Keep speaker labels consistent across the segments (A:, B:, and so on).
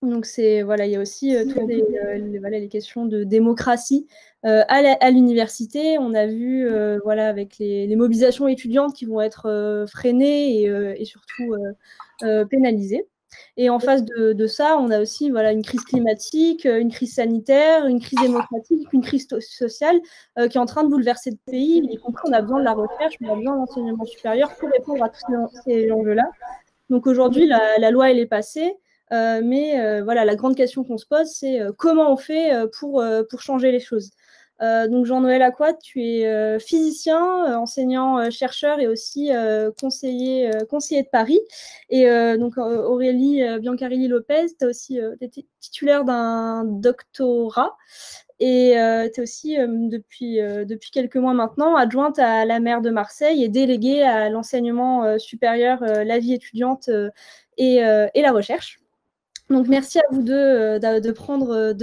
A: Donc, voilà, il y a aussi toutes les questions de démocratie à l'université. On a vu voilà, avec les mobilisations étudiantes qui vont être freinées et surtout pénalisées. Et en face de ça, on a aussi voilà, une crise climatique, une crise sanitaire, une crise démocratique, une crise sociale qui est en train de bouleverser le pays. Y compris, on a besoin de la recherche, on a besoin de l'enseignement supérieur pour répondre à tous ces enjeux-là. Donc aujourd'hui, la loi, elle est passée. Mais voilà, la grande question qu'on se pose, c'est comment on fait pour changer les choses. Donc Jean-Noël Acquat, tu es physicien, enseignant, chercheur et aussi conseiller de Paris. Et donc Aurélie Biancarilli-Lopez, tu es titulaire d'un doctorat. Et tu es aussi, depuis quelques mois maintenant, adjointe à la maire de Marseille et déléguée à l'enseignement supérieur, la vie étudiante et la recherche. Donc, merci à vous deux de prendre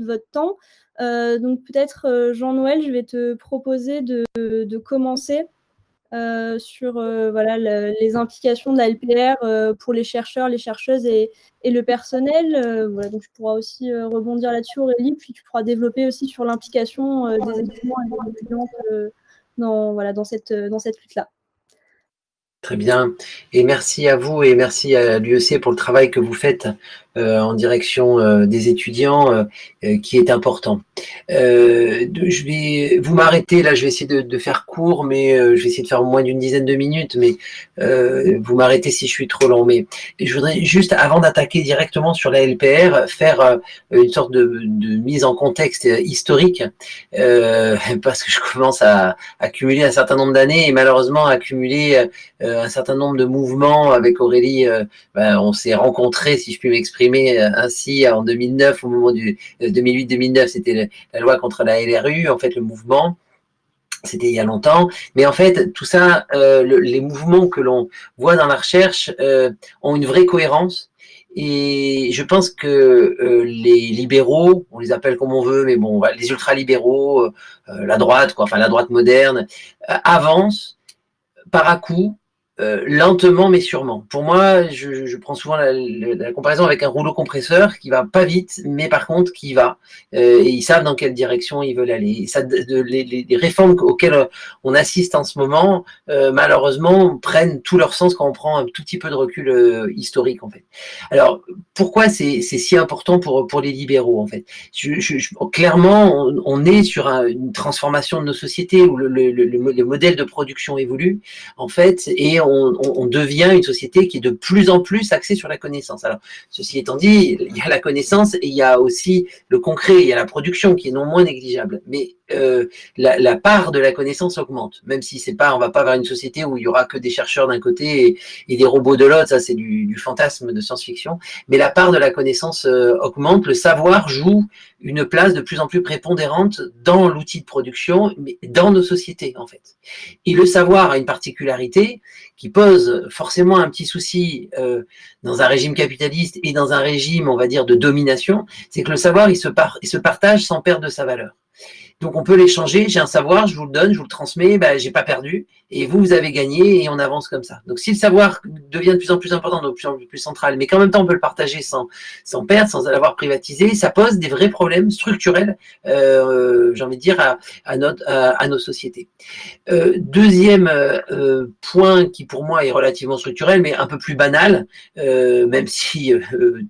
A: votre temps. Donc, peut-être, Jean-Noël, je vais te proposer de commencer sur voilà, les implications de la LPR pour les chercheurs, les chercheuses et le personnel. Voilà, donc tu pourras aussi rebondir là-dessus, Aurélie, puis tu pourras développer aussi sur l'implication des étudiants et des étudiantes dans cette lutte-là.
B: Très bien. Et merci à vous et merci à l'UEC pour le travail que vous faites en direction des étudiants qui est important. Vous m'arrêtez là, je vais essayer de faire court, mais je vais essayer de faire moins d'une dizaine de minutes, mais vous m'arrêtez si je suis trop long. Mais je voudrais juste, avant d'attaquer directement sur la LPR, faire une sorte de mise en contexte historique, parce que je commence à accumuler un certain nombre d'années et malheureusement accumuler un certain nombre de mouvements. Avec Aurélie, on s'est rencontrés, si je puis m'exprimer ainsi, en 2009, au moment du 2008-2009, c'était la loi contre la LRU, en fait, le mouvement. C'était il y a longtemps, mais en fait, tout ça, les mouvements que l'on voit dans la recherche ont une vraie cohérence. Et je pense que les libéraux, on les appelle comme on veut, mais bon, les ultralibéraux, la droite, quoi, enfin la droite moderne, avancent par à-coups, lentement mais sûrement. Pour moi, je prends souvent la comparaison avec un rouleau compresseur qui va pas vite, mais par contre qui va. Et ils savent dans quelle direction ils veulent aller. Et ça, les réformes auxquelles on assiste en ce moment, malheureusement, prennent tout leur sens quand on prend un tout petit peu de recul historique, en fait. Alors, pourquoi c'est si important pour les libéraux, en fait? Clairement, on est sur une transformation de nos sociétés où le modèle de production évolue, en fait, et on devient une société qui est de plus en plus axée sur la connaissance. Alors, ceci étant dit, il y a la connaissance et il y a aussi le concret, il y a la production qui est non moins négligeable. Mais la part de la connaissance augmente, même si c'est pas, on va pas vers une société où il y aura que des chercheurs d'un côté et des robots de l'autre. Ça, c'est du fantasme de science-fiction. Mais la part de la connaissance augmente. Le savoir joue une place de plus en plus prépondérante dans l'outil de production, mais dans nos sociétés, en fait. Et le savoir a une particularité qui pose forcément un petit souci dans un régime capitaliste et dans un régime, on va dire, de domination, c'est que le savoir, il se partage sans perdre de sa valeur. Donc on peut l'échanger, j'ai un savoir, je vous le donne, je vous le transmets, j'ai pas perdu, et vous avez gagné, et on avance comme ça. Donc si le savoir devient de plus en plus important, de plus en plus central, mais qu'en même temps on peut le partager sans perdre, sans l'avoir privatisé, ça pose des vrais problèmes structurels, j'ai envie de dire, à nos sociétés. Deuxième point qui pour moi est relativement structurel, mais un peu plus banal, même si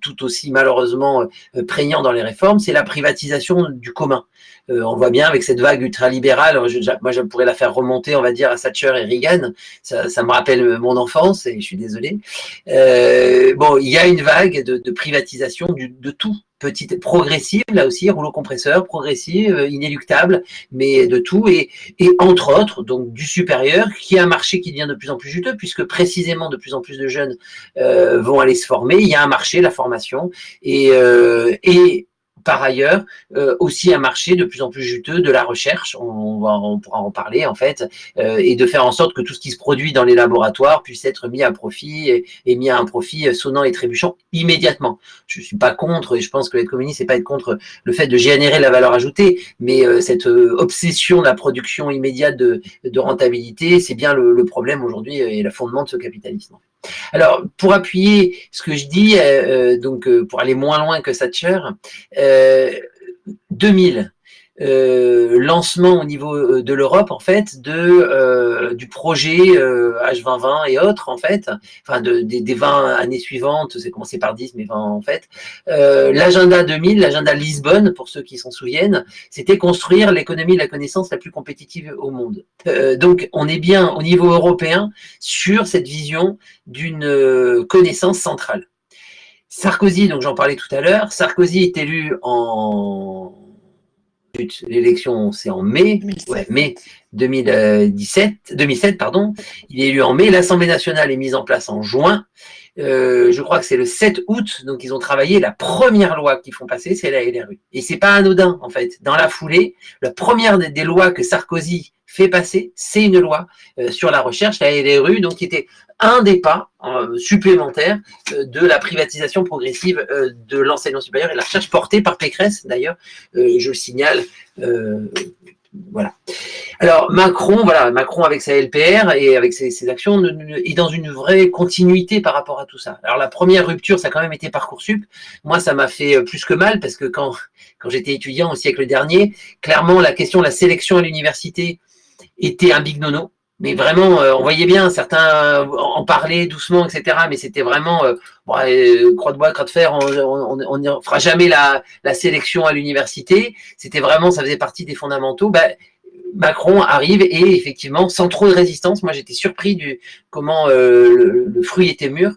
B: tout aussi malheureusement prégnant dans les réformes, c'est la privatisation du commun. On voit bien avec cette vague ultralibérale, moi je pourrais la faire remonter, on va dire, à Thatcher et Reagan, ça me rappelle mon enfance et je suis désolé. Bon, il y a une vague de privatisation de tout, petite, progressive, là aussi, rouleau compresseur, progressive, inéluctable, mais de tout, et entre autres, donc du supérieur, qui est un marché qui devient de plus en plus juteux, puisque précisément de plus en plus de jeunes vont aller se former, il y a un marché, la formation, et par ailleurs, aussi un marché de plus en plus juteux de la recherche, on pourra en parler en fait, et de faire en sorte que tout ce qui se produit dans les laboratoires puisse être mis à profit et mis à un profit sonnant et trébuchant immédiatement. Je ne suis pas contre, et je pense que l'être communiste, c'est pas être contre le fait de générer la valeur ajoutée, mais cette obsession de la production immédiate de rentabilité, c'est bien le problème aujourd'hui et le fondement de ce capitalisme. Alors, pour appuyer ce que je dis, pour aller moins loin que Thatcher, 2000, lancement au niveau de l'Europe, en fait, du projet H2020 et autres, en fait, enfin des 20 années suivantes, c'est commencé par 10, mais 20 en fait. L'agenda 2000, l'agenda Lisbonne, pour ceux qui s'en souviennent, c'était construire l'économie de la connaissance la plus compétitive au monde. Donc, on est bien au niveau européen sur cette vision d'une connaissance centrale. Sarkozy, donc j'en parlais tout à l'heure, Sarkozy est élu l'élection, c'est en mai, mai 2007, pardon. Il est élu en mai. L'Assemblée nationale est mise en place en juin. Je crois que c'est le 7 août, donc ils ont travaillé. La première loi qu'ils font passer, c'est la LRU. Et c'est pas anodin, en fait. Dans la foulée, la première des lois que Sarkozy fait passer, c'est une loi sur la recherche, la LRU, donc qui était un des pas supplémentaires de la privatisation progressive de l'enseignement supérieur et de la recherche portée par Pécresse, d'ailleurs, je le signale. Voilà. Alors Macron, voilà, Macron avec sa LPR et avec ses actions est dans une vraie continuité par rapport à tout ça. Alors la première rupture, ça a quand même été Parcoursup. Moi, ça m'a fait plus que mal parce que quand j'étais étudiant au siècle dernier, clairement la question de la sélection à l'université était un big nono. Mais vraiment, on voyait bien, certains en parlaient doucement, etc. Mais c'était vraiment, croix de bois, croix de fer, on ne fera jamais la sélection à l'université. C'était vraiment, ça faisait partie des fondamentaux. Macron arrive et effectivement, sans trop de résistance, moi j'étais surpris comment le fruit était mûr,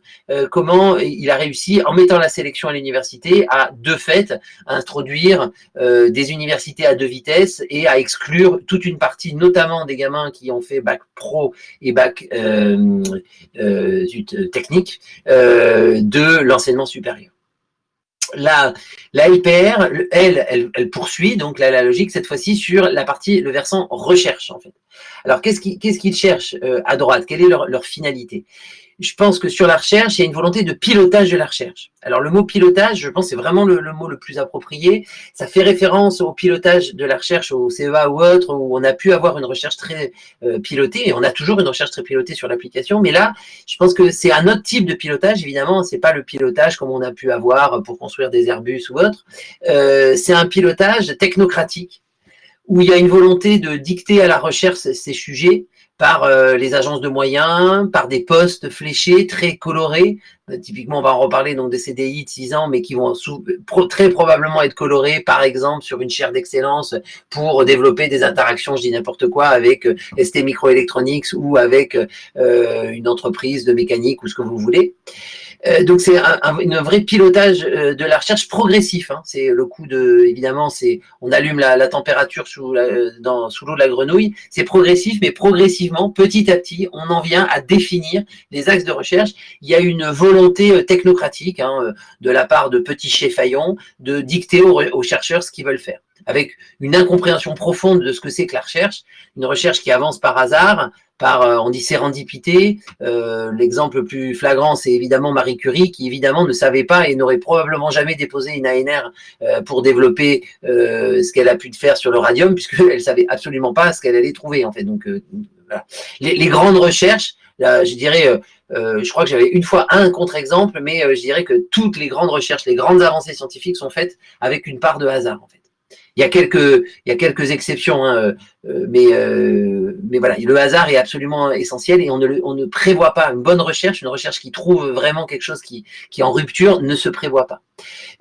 B: comment il a réussi, en mettant la sélection à l'université, à de fait introduire des universités à deux vitesses et à exclure toute une partie, notamment des gamins qui ont fait bac pro et bac technique, de l'enseignement supérieur. La LPR, elle poursuit donc la logique cette fois-ci sur le versant recherche en fait. Alors qu'est-ce qu'ils cherchent à droite? Quelle est leur finalité? Je pense que sur la recherche, il y a une volonté de pilotage de la recherche. Alors le mot pilotage, je pense, c'est vraiment le mot le plus approprié. Ça fait référence au pilotage de la recherche au CEA ou autre, où on a pu avoir une recherche très pilotée, et on a toujours une recherche très pilotée sur l'application. Mais là, je pense que c'est un autre type de pilotage. Évidemment, c'est pas le pilotage comme on a pu avoir pour construire des Airbus ou autre. C'est un pilotage technocratique, où il y a une volonté de dicter à la recherche ces sujets par les agences de moyens, par des postes fléchés, très colorés. Typiquement, on va en reparler, donc des CDI de 6 ans, mais qui vont très probablement être colorés, par exemple, sur une chaire d'excellence pour développer des interactions, je dis n'importe quoi, avec ST Microelectronics ou avec une entreprise de mécanique ou ce que vous voulez. Donc c'est un vrai pilotage de la recherche progressif. Hein. C'est le coup de, évidemment, on allume la température sous l'eau de la grenouille. C'est progressif, mais progressivement, petit à petit, on en vient à définir les axes de recherche. Il y a une volonté technocratique de la part de petits cheffaillons de dicter aux chercheurs ce qu'ils veulent faire, avec une incompréhension profonde de ce que c'est que la recherche, une recherche qui avance par hasard, on dit sérendipité. L'exemple le plus flagrant, c'est évidemment Marie Curie, qui évidemment ne savait pas et n'aurait probablement jamais déposé une ANR pour développer ce qu'elle a pu faire sur le radium, puisqu'elle ne savait absolument pas ce qu'elle allait trouver, en fait. Donc, voilà. Les grandes recherches, là, je dirais, je crois que j'avais une fois un contre-exemple, mais je dirais que toutes les grandes recherches, les grandes avancées scientifiques sont faites avec une part de hasard, en fait. Il y a quelques exceptions, hein, mais voilà, le hasard est absolument essentiel et on ne prévoit pas une bonne recherche, une recherche qui trouve vraiment quelque chose qui est en rupture, ne se prévoit pas.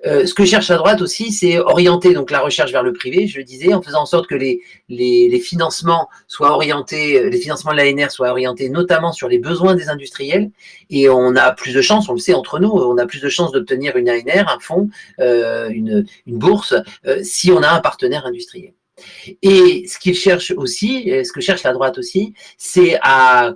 B: Ce que cherche à droite aussi, c'est orienter donc la recherche vers le privé, je le disais, en faisant en sorte que les financements soient orientés, les financements de l'ANR soient orientés notamment sur les besoins des industriels, et on a plus de chances, on le sait entre nous, on a plus de chances d'obtenir une ANR, un fonds, une bourse, si on a un partenaire industriel. Et ce qu'il cherche aussi, ce que cherche la droite aussi, c'est à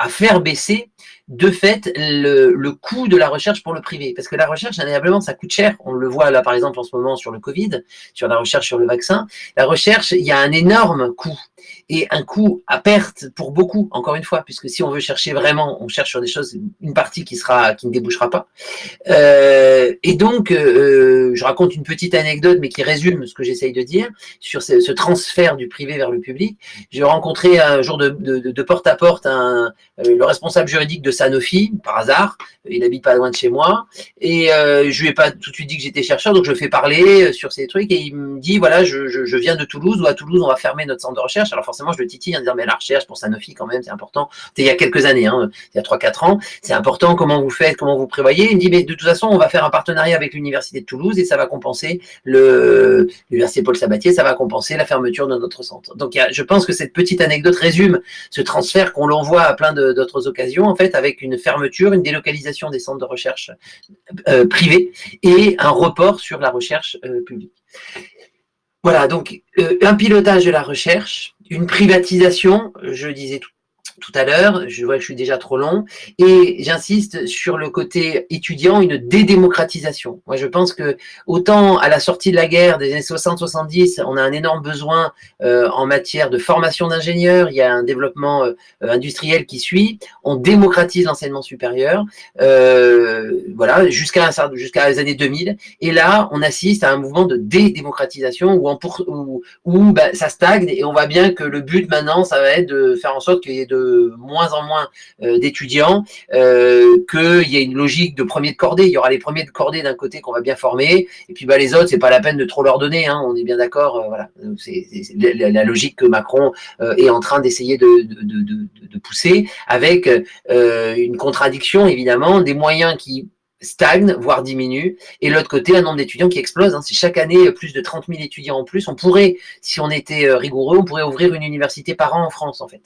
B: faire baisser de fait le coût de la recherche pour le privé. Parce que la recherche, indéniablement, ça coûte cher. On le voit là, par exemple, en ce moment sur le Covid, sur la recherche sur le vaccin. La recherche, il y a un énorme coût. et un coût à perte pour beaucoup, encore une fois, puisque si on veut chercher vraiment, on cherche sur des choses, une partie qui ne débouchera pas. Et donc, je raconte une petite anecdote, mais qui résume ce que j'essaye de dire sur ce transfert du privé vers le public. J'ai rencontré un jour de porte à porte le responsable juridique de Sanofi, par hasard. Il habite pas loin de chez moi, et je lui ai pas tout de suite dit que j'étais chercheur, donc je le fais parler sur ces trucs, et il me dit voilà, je viens de Toulouse, ou à Toulouse on va fermer notre centre de recherche. Alors forcément je le titille en disant mais la recherche pour Sanofi quand même c'est important. C'était il y a quelques années, hein, il y a 3-4 ans, c'est important, comment vous faites, comment vous prévoyez. Il me dit mais de toute façon on va faire un partenariat avec l'université de Toulouse et ça va compenser l'université Paul Sabatier, ça va compenser la fermeture de notre centre. Donc je pense que cette petite anecdote résume ce transfert qu'on l'envoie à plein d'autres occasions, en fait, avec une fermeture, une délocalisation des centres de recherche privés et un report sur la recherche publique. Voilà, donc un pilotage de la recherche, une privatisation, je le disais tout à l'heure, je vois que je suis déjà trop long, et j'insiste sur le côté étudiant, une dédémocratisation. Moi, je pense que autant à la sortie de la guerre des années 60-70, on a un énorme besoin en matière de formation d'ingénieurs, il y a un développement industriel qui suit, on démocratise l'enseignement supérieur, voilà, jusqu'à les années 2000, et là, on assiste à un mouvement de dédémocratisation où ça stagne, et on voit bien que le but maintenant, ça va être de faire en sorte qu'il y ait de moins en moins d'étudiants, qu'il y ait une logique de premier de cordée. Il y aura les premiers de cordée d'un côté qu'on va bien former, et puis les autres, c'est pas la peine de trop leur donner, hein, on est bien d'accord. Voilà, c'est la logique que Macron est en train d'essayer de pousser, avec une contradiction évidemment, des moyens qui stagne, voire diminue, et de l'autre côté, un nombre d'étudiants qui explose. Hein. C'est chaque année plus de 30 000 étudiants en plus. On pourrait, si on était rigoureux, on pourrait ouvrir une université par an en France, en fait.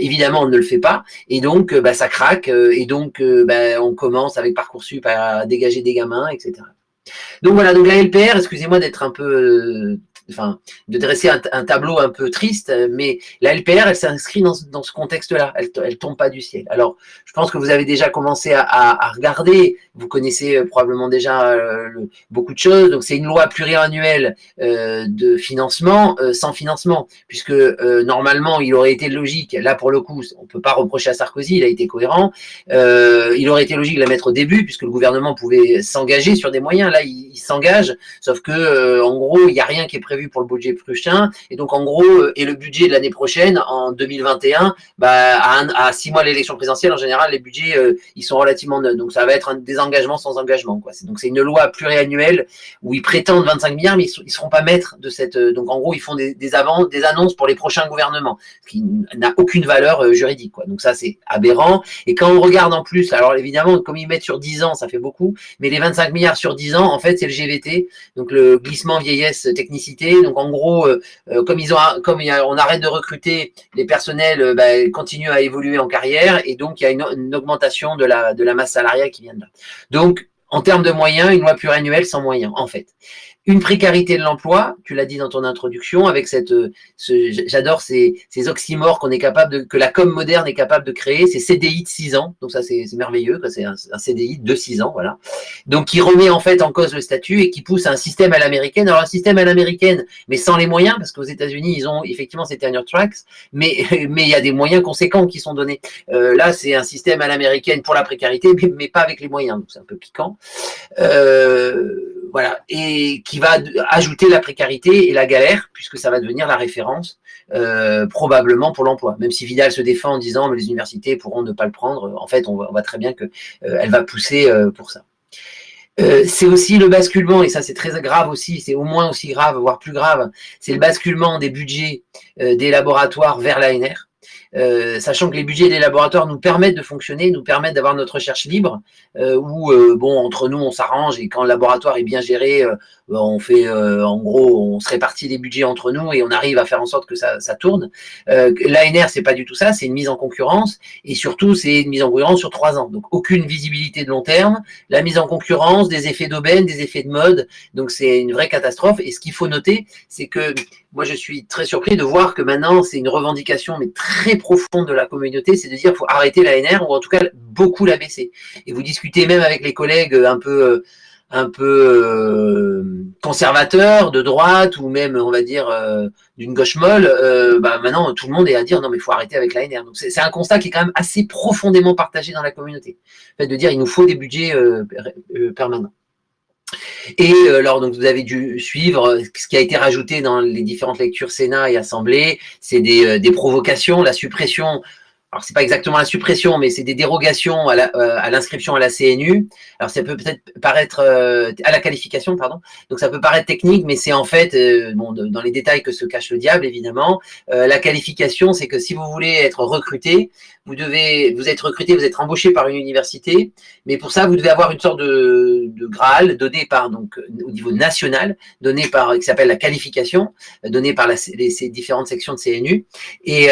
B: Évidemment, on ne le fait pas, et donc ça craque, et donc on commence avec Parcoursup à dégager des gamins, etc. Donc voilà, donc la LPR, excusez-moi d'être un peu... de dresser un tableau un peu triste, mais la LPR, elle s'inscrit dans ce contexte-là, elle tombe pas du ciel. Alors, je pense que vous avez déjà commencé à regarder, vous connaissez probablement déjà beaucoup de choses, donc c'est une loi pluriannuelle de financement sans financement, puisque normalement, il aurait été logique, là pour le coup, on peut pas reprocher à Sarkozy, il a été cohérent, il aurait été logique de la mettre au début, puisque le gouvernement pouvait s'engager sur des moyens, là il s'engage, sauf que en gros, il n'y a rien qui est prévu pour le budget prochain, et donc en gros, et le budget de l'année prochaine, en 2021, à 6 mois de l'élection présidentielle, en général, les budgets, ils sont relativement neutres, donc ça va être un désengagement sans engagement, quoi. Donc c'est une loi pluriannuelle où ils prétendent 25 milliards, mais ils ne seront pas maîtres de cette... Donc en gros, ils font des annonces pour les prochains gouvernements, ce qui n'a aucune valeur juridique, quoi. Donc ça, c'est aberrant, et quand on regarde en plus, alors évidemment, comme ils mettent sur 10 ans, ça fait beaucoup, mais les 25 milliards sur 10 ans, en fait, c'est le GVT, donc le glissement vieillesse technicité. Donc en gros, on arrête de recruter, les personnels continuent à évoluer en carrière, et donc il y a une augmentation de la masse salariale qui vient de là. Donc en termes de moyens, une loi pluriannuelle sans moyens, en fait. Une précarité de l'emploi, tu l'as dit dans ton introduction, avec j'adore ces oxymores que la com moderne est capable de créer, ces CDI de 6 ans, donc ça c'est merveilleux, c'est un CDI de 6 ans, voilà. Donc qui remet en fait en cause le statut et qui pousse à un système à l'américaine. Alors un système à l'américaine, mais sans les moyens, parce qu'aux États-Unis ils ont effectivement ces tenure tracks, mais il y a des moyens conséquents qui sont donnés. Là c'est un système à l'américaine pour la précarité, mais pas avec les moyens, donc c'est un peu piquant. Voilà, et qui va ajouter la précarité et la galère, puisque ça va devenir la référence, probablement pour l'emploi. Même si Vidal se défend en disant mais les universités pourront ne pas le prendre, en fait, on voit très bien qu'elle va pousser pour ça. C'est aussi le basculement, et ça c'est très grave aussi, c'est au moins aussi grave, voire plus grave, c'est le basculement des budgets des laboratoires vers l'ANR. Sachant que les budgets des laboratoires nous permettent de fonctionner, nous permettent d'avoir notre recherche libre, où entre nous on s'arrange, et quand le laboratoire est bien géré, on fait en gros on se répartit les budgets entre nous et on arrive à faire en sorte que ça tourne. L'ANR c'est pas du tout ça, c'est une mise en concurrence, et surtout c'est une mise en concurrence sur 3 ans, donc aucune visibilité de long terme, la mise en concurrence, des effets d'aubaine, des effets de mode, donc c'est une vraie catastrophe. Et ce qu'il faut noter, c'est que moi je suis très surpris de voir que maintenant c'est une revendication mais très profonde de la communauté, c'est de dire qu'il faut arrêter l'ANR, ou en tout cas beaucoup la baisser. Et vous discutez même avec les collègues un peu un peu conservateur, de droite, ou même, on va dire, d'une gauche molle, bah, maintenant, tout le monde est à dire non, mais il faut arrêter avec l'ANR. Donc, c'est un constat qui est quand même assez profondément partagé dans la communauté. Le fait de dire il nous faut des budgets permanents. Et alors, donc, vous avez dû suivre ce qui a été rajouté dans les différentes lectures Sénat et Assemblée, c'est des provocations, la suppression. Alors, c'est pas exactement la suppression, mais c'est des dérogations à l'inscription à la CNU. Alors, ça peut peut-être paraître à la qualification, pardon. Donc, ça peut paraître technique, mais c'est en fait, bon, dans les détails que se cache le diable, évidemment. La qualification, c'est que si vous voulez être recruté, vous êtes recruté, vous êtes embauché par une université, mais pour ça, vous devez avoir une sorte de Graal donné par, donc, au niveau national, donné par, qui s'appelle la qualification, donnée par ces différentes sections de CNU. Et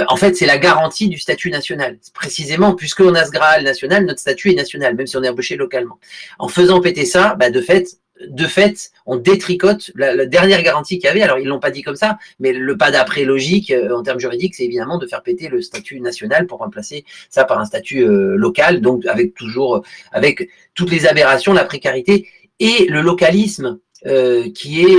B: en fait, c'est la garantie du statut national. Précisément, puisqu'on a ce Graal national, notre statut est national, même si on est embauché localement. En faisant péter ça, bah, de fait, on détricote la dernière garantie qu'il y avait. Alors, ils ne l'ont pas dit comme ça, mais le pas d'après logique, en termes juridiques, c'est évidemment de faire péter le statut national pour remplacer ça par un statut local, donc avec toutes les aberrations, la précarité et le localisme qui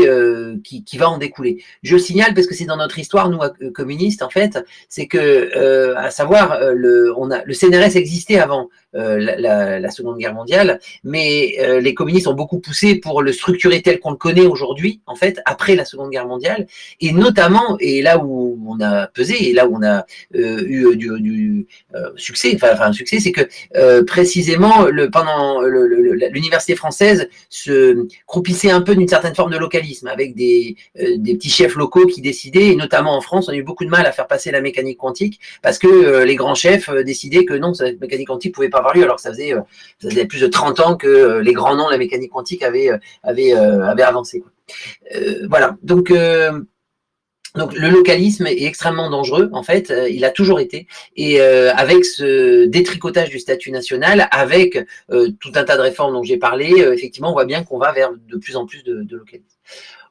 B: va en découler. Je signale parce que c'est dans notre histoire, nous, communistes, en fait, c'est que, à savoir, le CNRS existait avant la Seconde Guerre mondiale, mais les communistes ont beaucoup poussé pour le structurer tel qu'on le connaît aujourd'hui, en fait, après la Seconde Guerre mondiale, et notamment, et là où on a pesé, et là où on a eu du succès, enfin un succès, c'est que précisément, pendant l'université française se croupissait un peu d'une certaine forme de localisme, avec des petits chefs locaux qui décidaient, et notamment en France, on a eu beaucoup de mal à faire passer la mécanique quantique, parce que les grands chefs décidaient que non, cette mécanique quantique pouvait pas avoir lieu, alors que ça faisait plus de 30 ans que les grands noms de la mécanique quantique avaient avancé, quoi. Voilà, donc le localisme est extrêmement dangereux, en fait, il a toujours été, et avec ce détricotage du statut national, avec tout un tas de réformes dont j'ai parlé, effectivement, on voit bien qu'on va vers de plus en plus de localisme.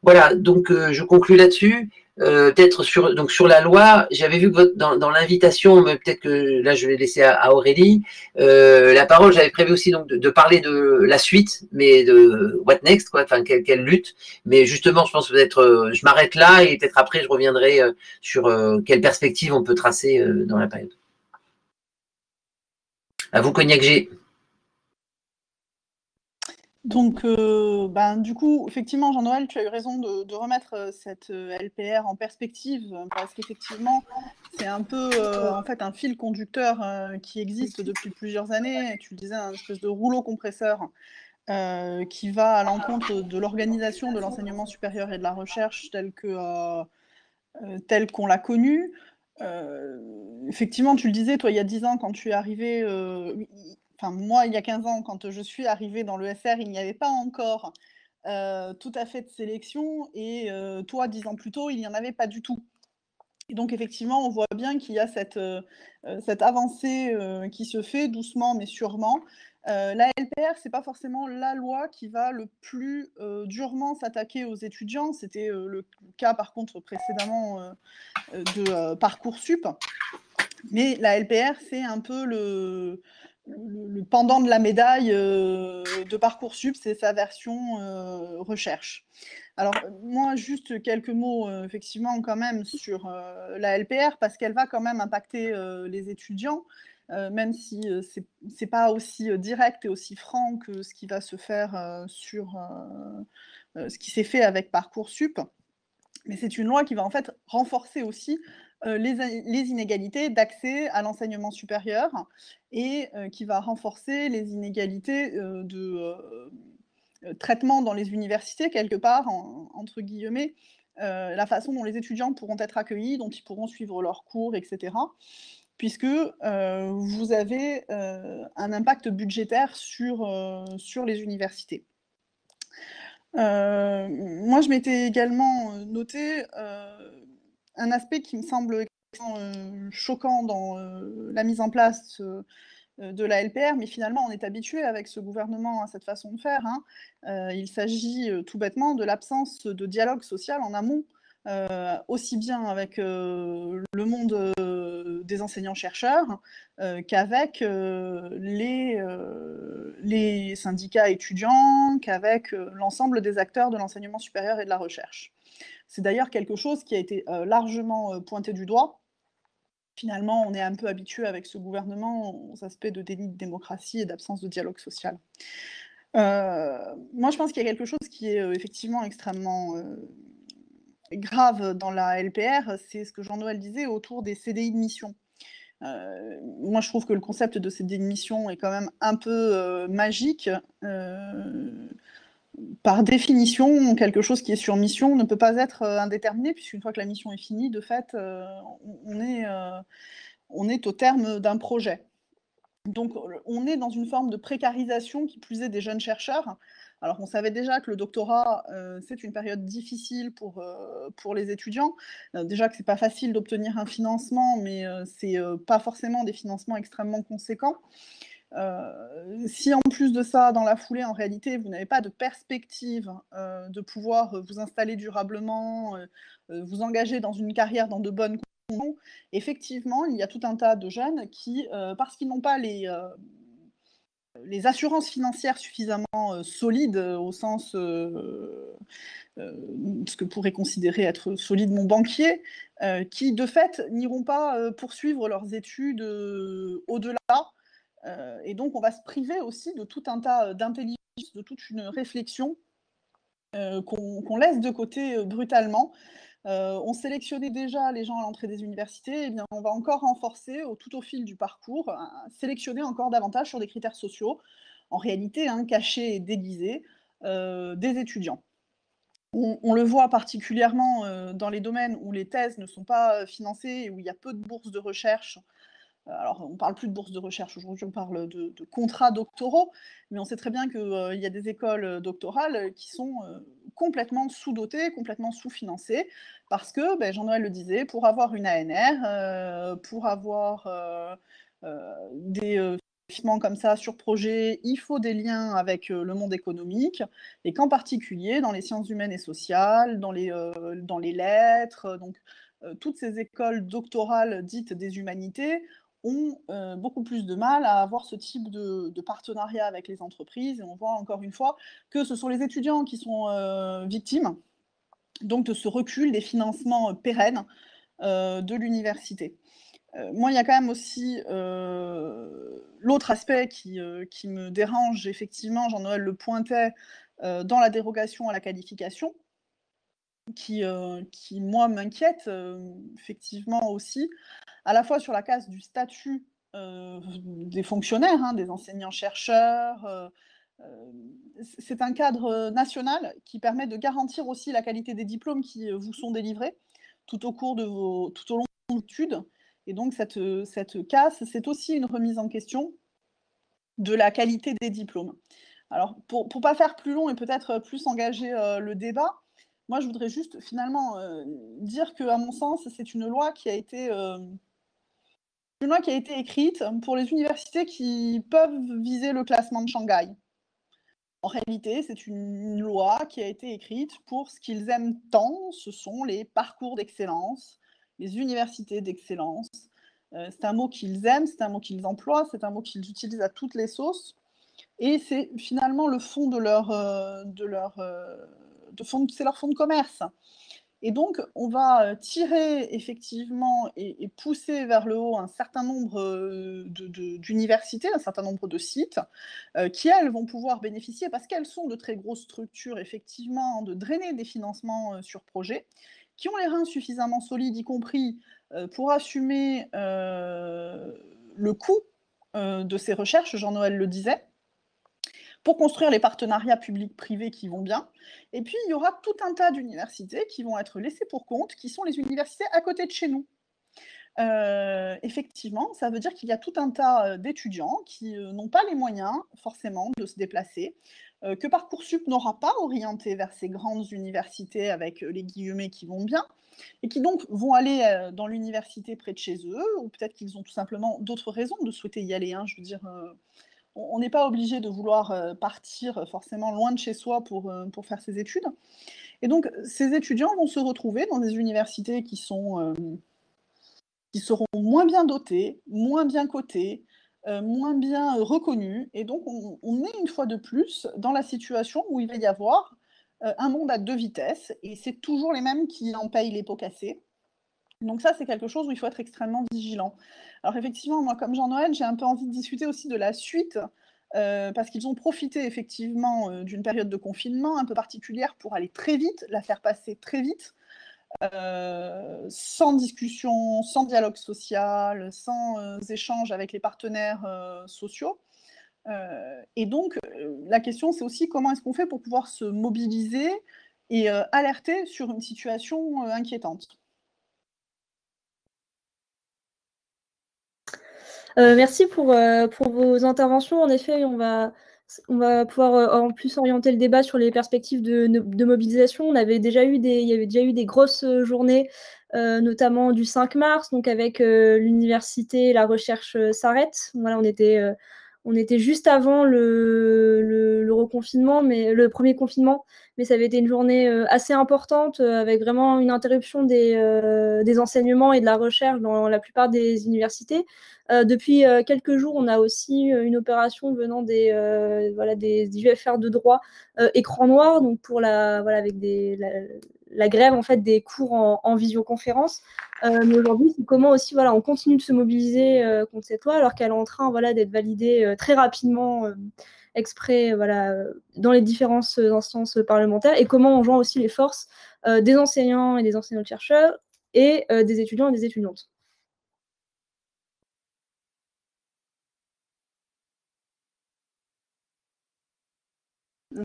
B: Voilà, donc je conclus là-dessus. Peut-être sur la loi, j'avais vu que dans l'invitation, mais peut-être que là je vais laisser à Aurélie la parole. J'avais prévu aussi donc de parler de la suite, mais de what next, quoi, enfin quelle lutte. Mais justement, je pense peut-être je m'arrête là et peut-être après je reviendrai sur quelle perspective on peut tracer dans la période. À vous, Cognac G.
C: Donc, du coup, effectivement, Jean-Noël, tu as eu raison de remettre cette LPR en perspective, parce qu'effectivement, c'est un peu en fait un fil conducteur qui existe depuis plusieurs années. Tu le disais, un espèce de rouleau compresseur qui va à l'encontre de l'organisation de l'enseignement supérieur et de la recherche telle qu'on l'a connue. Effectivement, tu le disais, toi, il y a 10 ans, quand tu es arrivé, enfin, moi, il y a 15 ans, quand je suis arrivée dans l'ESR, il n'y avait pas encore tout à fait de sélection, et toi, 10 ans plus tôt, il n'y en avait pas du tout. Et donc, effectivement, on voit bien qu'il y a cette avancée qui se fait doucement mais sûrement. La LPR, c'est pas forcément la loi qui va le plus durement s'attaquer aux étudiants. C'était le cas, par contre, précédemment de Parcoursup. Mais la LPR, c'est un peu le pendant de la médaille de Parcoursup, c'est sa version recherche. Alors, moi, juste quelques mots, effectivement, quand même, sur la LPR, parce qu'elle va quand même impacter les étudiants, même si c'est pas aussi direct et aussi franc que ce qui va se faire sur ce qui s'est fait avec Parcoursup. Mais c'est une loi qui va en fait renforcer aussi les inégalités d'accès à l'enseignement supérieur, et qui va renforcer les inégalités de traitement dans les universités, quelque part, entre guillemets, la façon dont les étudiants pourront être accueillis, dont ils pourront suivre leurs cours, etc. Puisque vous avez un impact budgétaire sur les universités. Moi, je m'étais également noté un aspect qui me semble choquant dans la mise en place de la LPR, mais finalement, on est habitué avec ce gouvernement à cette façon de faire. Il s'agit tout bêtement de l'absence de dialogue social en amont, aussi bien avec le monde des enseignants-chercheurs qu'avec les syndicats étudiants, qu'avec l'ensemble des acteurs de l'enseignement supérieur et de la recherche. C'est d'ailleurs quelque chose qui a été largement pointé du doigt. Finalement, on est un peu habitué avec ce gouvernement aux aspects de déni de démocratie et d'absence de dialogue social. Moi, je pense qu'il y a quelque chose qui est effectivement extrêmement grave dans la LPR, c'est ce que Jean-Noël disait autour des CDI de mission. Moi, je trouve que le concept de CDI de mission est quand même un peu magique. Par définition, quelque chose qui est sur mission ne peut pas être indéterminé, puisqu'une fois que la mission est finie, de fait, on est au terme d'un projet. Donc, on est dans une forme de précarisation, qui plus est des jeunes chercheurs. Alors on savait déjà que le doctorat, c'est une période difficile pour les étudiants. Déjà que c'est pas facile d'obtenir un financement, mais c'est pas forcément des financements extrêmement conséquents. Si en plus de ça, dans la foulée, en réalité, vous n'avez pas de perspective de pouvoir vous installer durablement, vous engager dans une carrière dans de bonnes conditions, effectivement, il y a tout un tas de jeunes qui, parce qu'ils n'ont pas les assurances financières suffisamment solides au sens ce que pourrait considérer être solide mon banquier, qui de fait n'iront pas poursuivre leurs études au-delà. Et donc on va se priver aussi de tout un tas d'intelligence, de toute une réflexion qu'on laisse de côté brutalement. On sélectionnait déjà les gens à l'entrée des universités, eh bien, on va encore renforcer tout au fil du parcours, sélectionner encore davantage sur des critères sociaux, en réalité cachés et déguisés, des étudiants. On le voit particulièrement dans les domaines où les thèses ne sont pas financées et où il y a peu de bourses de recherche. Alors, on ne parle plus de bourses de recherche aujourd'hui, on parle de contrats doctoraux, mais on sait très bien qu'il y a des écoles doctorales qui sont complètement sous-dotées, complètement sous-financées, parce que, Jean-Noël le disait, pour avoir une ANR, pour avoir des financements comme ça sur projet, il faut des liens avec le monde économique, et qu'en particulier dans les sciences humaines et sociales, dans les lettres, donc toutes ces écoles doctorales dites des humanités, ont beaucoup plus de mal à avoir ce type de partenariat avec les entreprises. Et on voit encore une fois que ce sont les étudiants qui sont victimes donc de ce recul des financements pérennes de l'université. Moi, il y a quand même aussi l'autre aspect qui me dérange, effectivement, Jean-Noël le pointait, dans la dérogation à la qualification, qui moi, m'inquiète effectivement aussi, à la fois sur la case du statut des fonctionnaires, des enseignants-chercheurs. C'est un cadre national qui permet de garantir aussi la qualité des diplômes qui vous sont délivrés tout au long de vos études. Et donc cette casse, c'est aussi une remise en question de la qualité des diplômes. Alors, pour ne pas faire plus long et peut-être plus engager le débat, moi, je voudrais juste finalement dire qu'à mon sens, c'est une loi qui a été écrite pour les universités qui peuvent viser le classement de Shanghai. En réalité, c'est une loi qui a été écrite pour ce qu'ils aiment tant, ce sont les parcours d'excellence, les universités d'excellence. C'est un mot qu'ils aiment, c'est un mot qu'ils emploient, c'est un mot qu'ils utilisent à toutes les sauces. Et c'est finalement le fond c'est leur fond de commerce. Et donc, on va tirer effectivement et pousser vers le haut un certain nombre d'universités, un certain nombre de sites, qui, elles, vont pouvoir bénéficier, parce qu'elles sont de très grosses structures, effectivement, de drainer des financements sur projet, qui ont les reins suffisamment solides, y compris pour assumer le coût de ces recherches, Jean-Noël le disait, pour construire les partenariats publics-privés qui vont bien. Et puis, il y aura tout un tas d'universités qui vont être laissées pour compte, qui sont les universités à côté de chez nous. Effectivement, ça veut dire qu'il y a tout un tas d'étudiants qui n'ont pas les moyens, forcément, de se déplacer, que Parcoursup n'aura pas orienté vers ces grandes universités avec les guillemets qui vont bien, et qui donc vont aller dans l'université près de chez eux, ou peut-être qu'ils ont tout simplement d'autres raisons de souhaiter y aller. Je veux dire, on n'est pas obligé de vouloir partir forcément loin de chez soi pour faire ses études. Et donc, ces étudiants vont se retrouver dans des universités qui sont qui seront moins bien dotés, moins bien cotés, moins bien reconnus. Et donc, on est une fois de plus dans la situation où il va y avoir un monde à deux vitesses, et c'est toujours les mêmes qui en payent les pots cassés. Donc ça, c'est quelque chose où il faut être extrêmement vigilant. Alors effectivement, moi, comme Jean-Noël, j'ai un peu envie de discuter aussi de la suite, parce qu'ils ont profité effectivement d'une période de confinement un peu particulière pour aller très vite, la faire passer très vite, sans discussion, sans dialogue social, sans échange avec les partenaires sociaux. Et donc, la question, c'est aussi comment est-ce qu'on fait pour pouvoir se mobiliser et alerter sur une situation inquiétante.
A: Merci pour vos interventions. En effet, on va pouvoir en plus orienter le débat sur les perspectives de mobilisation. Il y avait déjà eu des grosses journées, notamment du 5 mars, donc avec l'université, la recherche s'arrête. Voilà, on était juste avant le reconfinement, mais le premier confinement, mais ça avait été une journée assez importante, avec vraiment une interruption des enseignements et de la recherche dans la plupart des universités. Depuis quelques jours, on a aussi une opération venant des UFR de droit, écran noir, donc pour avec la grève en fait des cours en visioconférence. Mais aujourd'hui, c'est comment aussi on continue de se mobiliser contre cette loi alors qu'elle est en train d'être validée très rapidement exprès dans les différentes instances parlementaires, et comment on joint aussi les forces des enseignants et des enseignants-chercheurs et des étudiants et des étudiantes.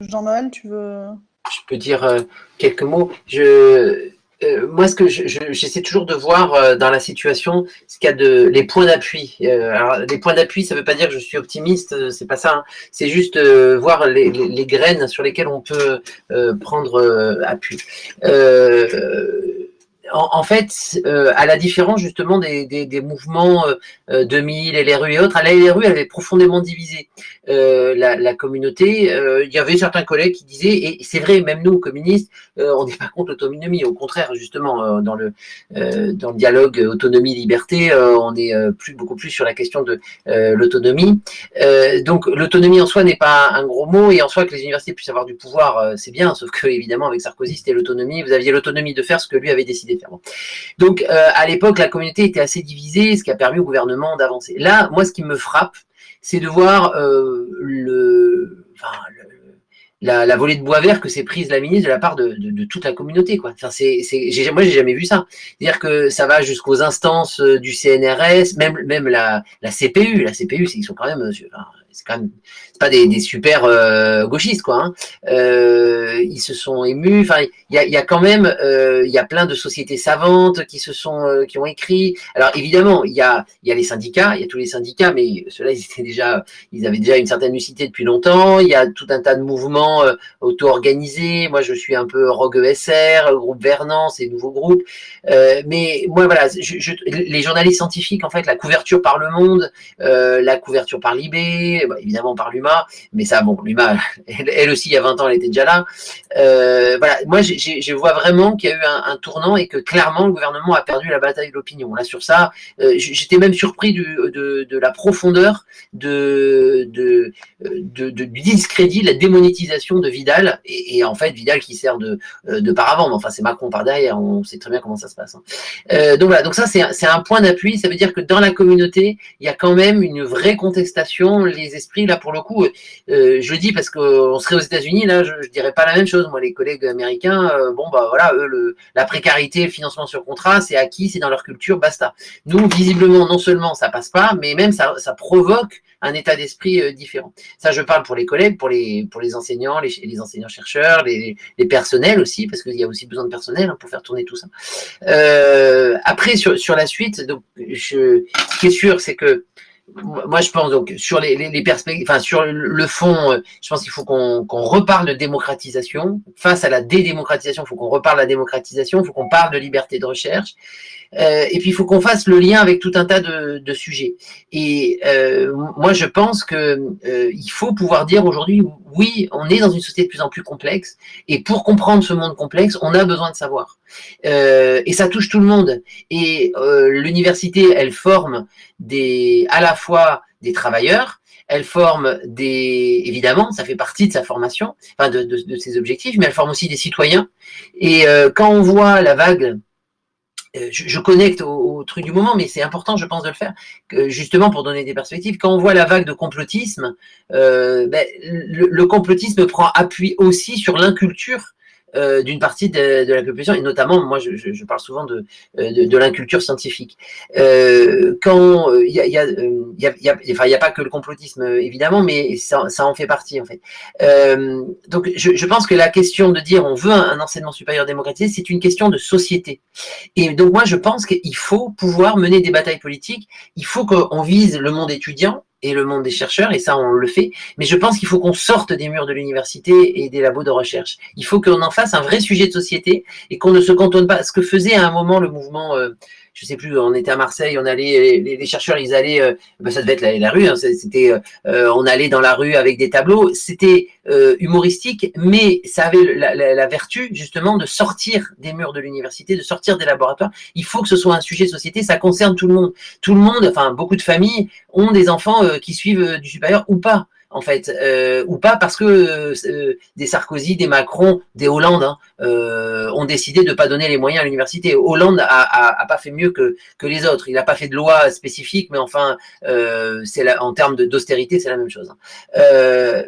C: Jean-Noël, tu veux...
B: Je peux dire quelques mots. Moi, j'essaie toujours de voir dans la situation ce qu'il y a les points d'appui. Alors, les points d'appui, ça ne veut pas dire que je suis optimiste, c'est pas ça. Hein. C'est juste voir les graines sur lesquelles on peut prendre appui. En fait, à la différence justement des mouvements 2000, LRU et autres, à la LRU, elle avait profondément divisé la communauté. Il y avait certains collègues qui disaient, et c'est vrai, même nous, communistes, on n'est pas contre l'autonomie, au contraire, justement, dans le dialogue autonomie-liberté, on est beaucoup plus sur la question de l'autonomie. Donc, l'autonomie en soi n'est pas un gros mot, et en soi, que les universités puissent avoir du pouvoir, c'est bien, sauf que, évidemment, avec Sarkozy, c'était l'autonomie, vous aviez l'autonomie de faire ce que lui avait décidé de faire. Donc, à l'époque, la communauté était assez divisée, ce qui a permis au gouvernement d'avancer. Là, moi, ce qui me frappe, c'est de voir la volée de bois vert que s'est prise la ministre de la part de toute la communauté, quoi. Enfin, moi, j'ai jamais vu ça. C'est-à-dire que ça va jusqu'aux instances du CNRS, même la CPU. La CPU, ils sont quand même, c'est pas des super gauchistes, quoi. Hein. Ils se sont émus. Enfin, il y a quand même, il y a plein de sociétés savantes qui ont écrit. Alors évidemment, il y a les syndicats, il y a tous les syndicats, mais ceux-là, ils avaient déjà une certaine lucidité depuis longtemps. Il y a tout un tas de mouvements auto-organisés. Moi, je suis un peu Rogue ESR, groupe Vernance et nouveaux groupes. Mais moi, voilà, les journalistes scientifiques, en fait, la couverture par Le Monde, la couverture par Libé, évidemment par l'UMA, mais ça, bon, l'UMA, elle aussi, il y a 20 ans, elle était déjà là. Voilà, moi, je vois vraiment qu'il y a eu un tournant et que clairement, le gouvernement a perdu la bataille de l'opinion. Là, sur ça, j'étais même surpris de la profondeur du discrédit, de la démonétisation de Vidal, et en fait, Vidal qui sert de paravent, mais enfin, c'est Macron par derrière, on sait très bien comment ça se passe. Hein. Donc voilà, donc ça, c'est un point d'appui, ça veut dire que dans la communauté, il y a quand même une vraie contestation, les esprits, là, pour le coup, je le dis parce qu'on serait aux États-Unis, là, je dirais pas la même chose. Moi, les collègues américains, bon, bah voilà, eux, la précarité, le financement sur contrat, c'est acquis, c'est dans leur culture, basta. Nous, visiblement, non seulement ça passe pas, mais même ça provoque un état d'esprit différent. Ça, je parle pour les collègues, pour les enseignants, les enseignants-chercheurs, les personnels aussi, parce qu'il y a aussi besoin de personnel pour faire tourner tout ça. Après, sur la suite, donc, ce qui est sûr, c'est que moi, je pense donc sur les perspectives, enfin sur le fond, je pense qu'il faut qu'on reparle de démocratisation. Face à la dédémocratisation, il faut qu'on reparle de la démocratisation, il faut qu'on parle de liberté de recherche. Et puis il faut qu'on fasse le lien avec tout un tas de sujets. Et moi, je pense que il faut pouvoir dire aujourd'hui, oui, on est dans une société de plus en plus complexe, et pour comprendre ce monde complexe, on a besoin de savoir. Et ça touche tout le monde. Et l'université, elle forme à la fois des travailleurs, elle forme évidemment, ça fait partie de sa formation, enfin de ses objectifs, mais elle forme aussi des citoyens. Et quand on voit la vague, je connecte au truc du moment, mais c'est important, je pense, de le faire, justement pour donner des perspectives. Quand on voit la vague de complotisme, le complotisme prend appui aussi sur l'inculture d'une partie de la population, et notamment, moi, je parle souvent de l'inculture scientifique. Quand il y a pas que le complotisme, évidemment, mais ça en fait partie, en fait. Donc, je pense que la question de dire on veut un enseignement supérieur démocratisé, c'est une question de société. Et donc, moi, je pense qu'il faut pouvoir mener des batailles politiques. Il faut qu'on vise le monde étudiant et le monde des chercheurs, et ça, on le fait. Mais je pense qu'il faut qu'on sorte des murs de l'université et des labos de recherche. Il faut qu'on en fasse un vrai sujet de société et qu'on ne se cantonne pas. Ce que faisait à un moment le mouvement, je sais plus, on était à Marseille, on allait, les chercheurs, ils allaient, ça devait être la rue, hein, on allait dans la rue avec des tableaux. C'était humoristique, mais ça avait la vertu, justement, de sortir des murs de l'université, de sortir des laboratoires. Il faut que ce soit un sujet de société, ça concerne tout le monde. Tout le monde, enfin, beaucoup de familles ont des enfants qui suivent du supérieur ou pas, en fait, ou pas parce que des Sarkozy, des Macron, des Hollande ont décidé de ne pas donner les moyens à l'université. Hollande a pas fait mieux que les autres. Il n'a pas fait de loi spécifique, mais enfin, en termes d'austérité, c'est la même chose.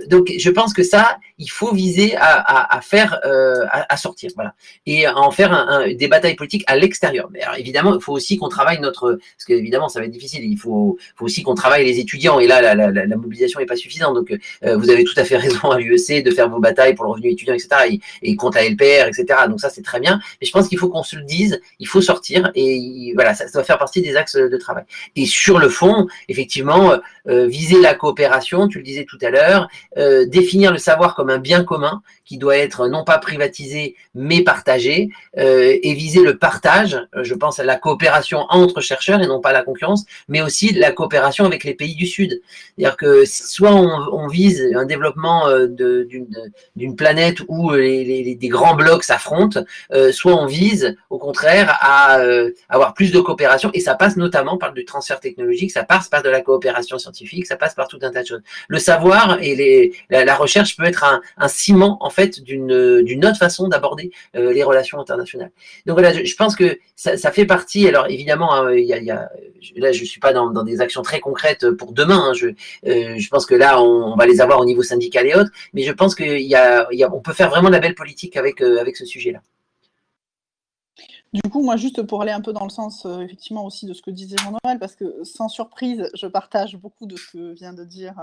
B: Donc, je pense que ça, il faut viser à faire, à sortir, voilà, et à en faire des batailles politiques à l'extérieur. Mais alors, évidemment, il faut aussi qu'on travaille parce que évidemment, ça va être difficile. Il faut aussi qu'on travaille les étudiants, et là, la mobilisation n'est pas suffisante. Donc, vous avez tout à fait raison à l'UEC de faire vos batailles pour le revenu étudiant, etc. Et contre la LPR, etc. Donc ça, c'est très bien. Mais je pense qu'il faut qu'on se le dise, il faut sortir, et voilà, ça doit faire partie des axes de travail. Et sur le fond, effectivement, viser la coopération, tu le disais tout à l'heure, définir le savoir comme un bien commun qui doit être non pas privatisé, mais partagé, et viser le partage, je pense à la coopération entre chercheurs et non pas la concurrence, mais aussi la coopération avec les pays du Sud. C'est-à-dire que soit on vise un développement d'une planète où des grands blocs s'affrontent, soit on vise au contraire à avoir plus de coopération, et ça passe notamment par du transfert technologique, ça passe par de la coopération scientifique, ça passe par tout un tas de choses. Le savoir et la recherche peut être un ciment, en fait, d'une autre façon d'aborder les relations internationales. Donc voilà, je pense que ça fait partie. Alors évidemment, hein, là, je suis pas dans des actions très concrètes pour demain. Hein, je pense que là, on va les avoir au niveau syndical et autres, mais je pense qu'on peut faire vraiment de la belle politique avec ce sujet-là.
C: Du coup, moi, juste pour aller un peu dans le sens, effectivement, aussi de ce que disait Jean-Noël, parce que sans surprise, je partage beaucoup de ce que vient de dire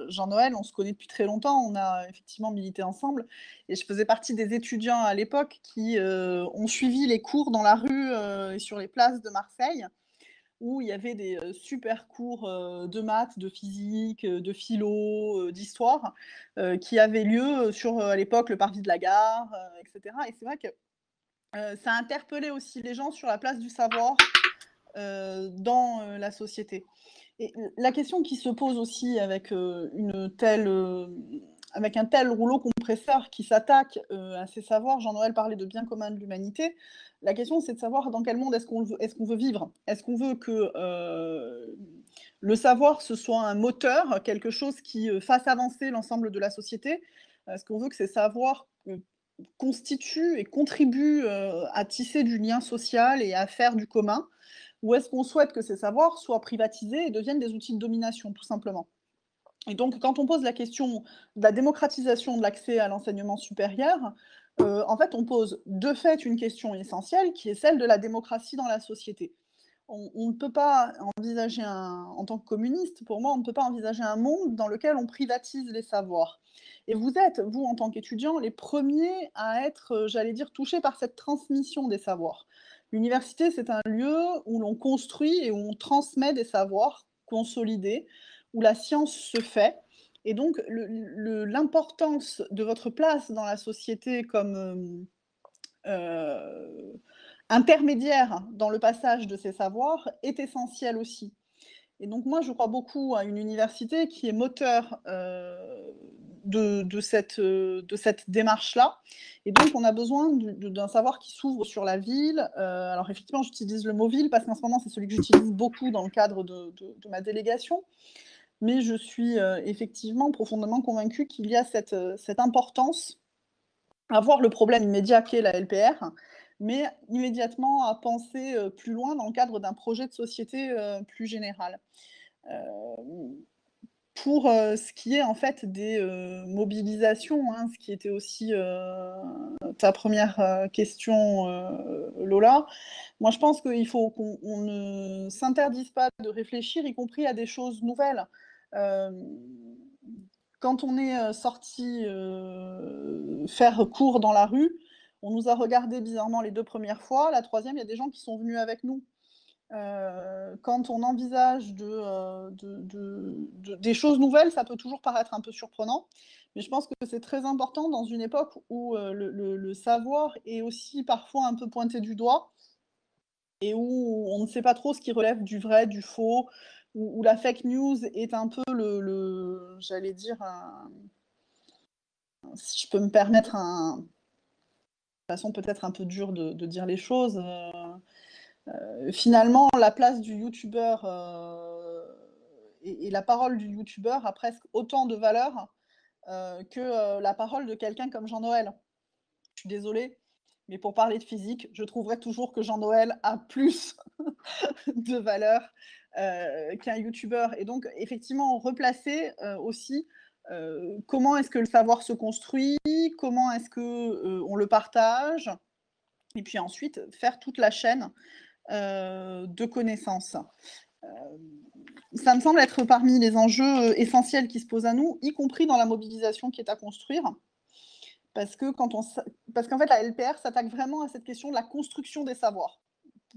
C: Jean-Noël. On se connaît depuis très longtemps, on a effectivement milité ensemble, et je faisais partie des étudiants à l'époque qui ont suivi les cours dans la rue et sur les places de Marseille, où il y avait des super cours de maths, de physique, de philo, d'histoire, qui avaient lieu sur, à l'époque, le parvis de la gare, etc. Et c'est vrai que ça a interpellé aussi les gens sur la place du savoir dans la société. Et la question qui se pose aussi avec, avec un tel rouleau compresseur qui s'attaque à ces savoirs, Jean-Noël parlait de bien commun de l'humanité, la question c'est de savoir dans quel monde est-ce qu'on veut vivre. Est-ce qu'on veut que le savoir ce soit un moteur, quelque chose qui fasse avancer l'ensemble de la société? Est-ce qu'on veut que ces savoirs constituent et contribuent à tisser du lien social et à faire du commun? Ou est-ce qu'on souhaite que ces savoirs soient privatisés et deviennent des outils de domination, tout simplement? Et donc, quand on pose la question de la démocratisation de l'accès à l'enseignement supérieur, en fait, on pose de fait une question essentielle qui est celle de la démocratie dans la société. On ne peut pas envisager en tant que communiste, pour moi, on ne peut pas envisager un monde dans lequel on privatise les savoirs. Et vous êtes, vous, en tant qu'étudiants, les premiers à être, j'allais dire, touchés par cette transmission des savoirs. L'université, c'est un lieu où l'on construit et où on transmet des savoirs consolidés, où la science se fait. Et donc, l'importance de votre place dans la société comme intermédiaire dans le passage de ces savoirs est essentiel aussi. Et donc moi, je crois beaucoup à une université qui est moteur de cette démarche-là. Et donc, on a besoin d'un savoir qui s'ouvre sur la ville. Alors, effectivement, j'utilise le mot ville parce qu'en ce moment, c'est celui que j'utilise beaucoup dans le cadre de ma délégation. Mais je suis effectivement profondément convaincue qu'il y a cette importance à voir le problème immédiat qu'est la LPR, mais immédiatement à penser plus loin dans le cadre d'un projet de société plus général. Pour ce qui est en fait des mobilisations, hein, ce qui était aussi ta première question, Lola, moi je pense qu'il faut qu'on ne s'interdise pas de réfléchir, y compris à des choses nouvelles. Quand on est sorti faire cours dans la rue, on nous a regardé bizarrement les 2 premières fois. La 3e, il y a des gens qui sont venus avec nous. Quand on envisage des choses nouvelles, ça peut toujours paraître un peu surprenant, mais je pense que c'est très important dans une époque où le savoir est aussi parfois un peu pointé du doigt et où on ne sait pas trop ce qui relève du vrai, du faux, où la fake news est un peu j'allais dire, si je peux me permettre une façon peut-être un peu dure de dire les choses, finalement, la place du youtubeur et la parole du youtubeur a presque autant de valeur que la parole de quelqu'un comme Jean-Noël. Je suis désolée, mais pour parler de physique, je trouverais toujours que Jean-Noël a plus de valeur qu'un youtubeur. Et donc, effectivement, replacer aussi comment est-ce que le savoir se construit, comment est-ce qu'on le partage, et puis ensuite faire toute la chaîne de connaissances. Ça me semble être parmi les enjeux essentiels qui se posent à nous, y compris dans la mobilisation qui est à construire. Parce qu'en fait, la LPR s'attaque vraiment à cette question de la construction des savoirs.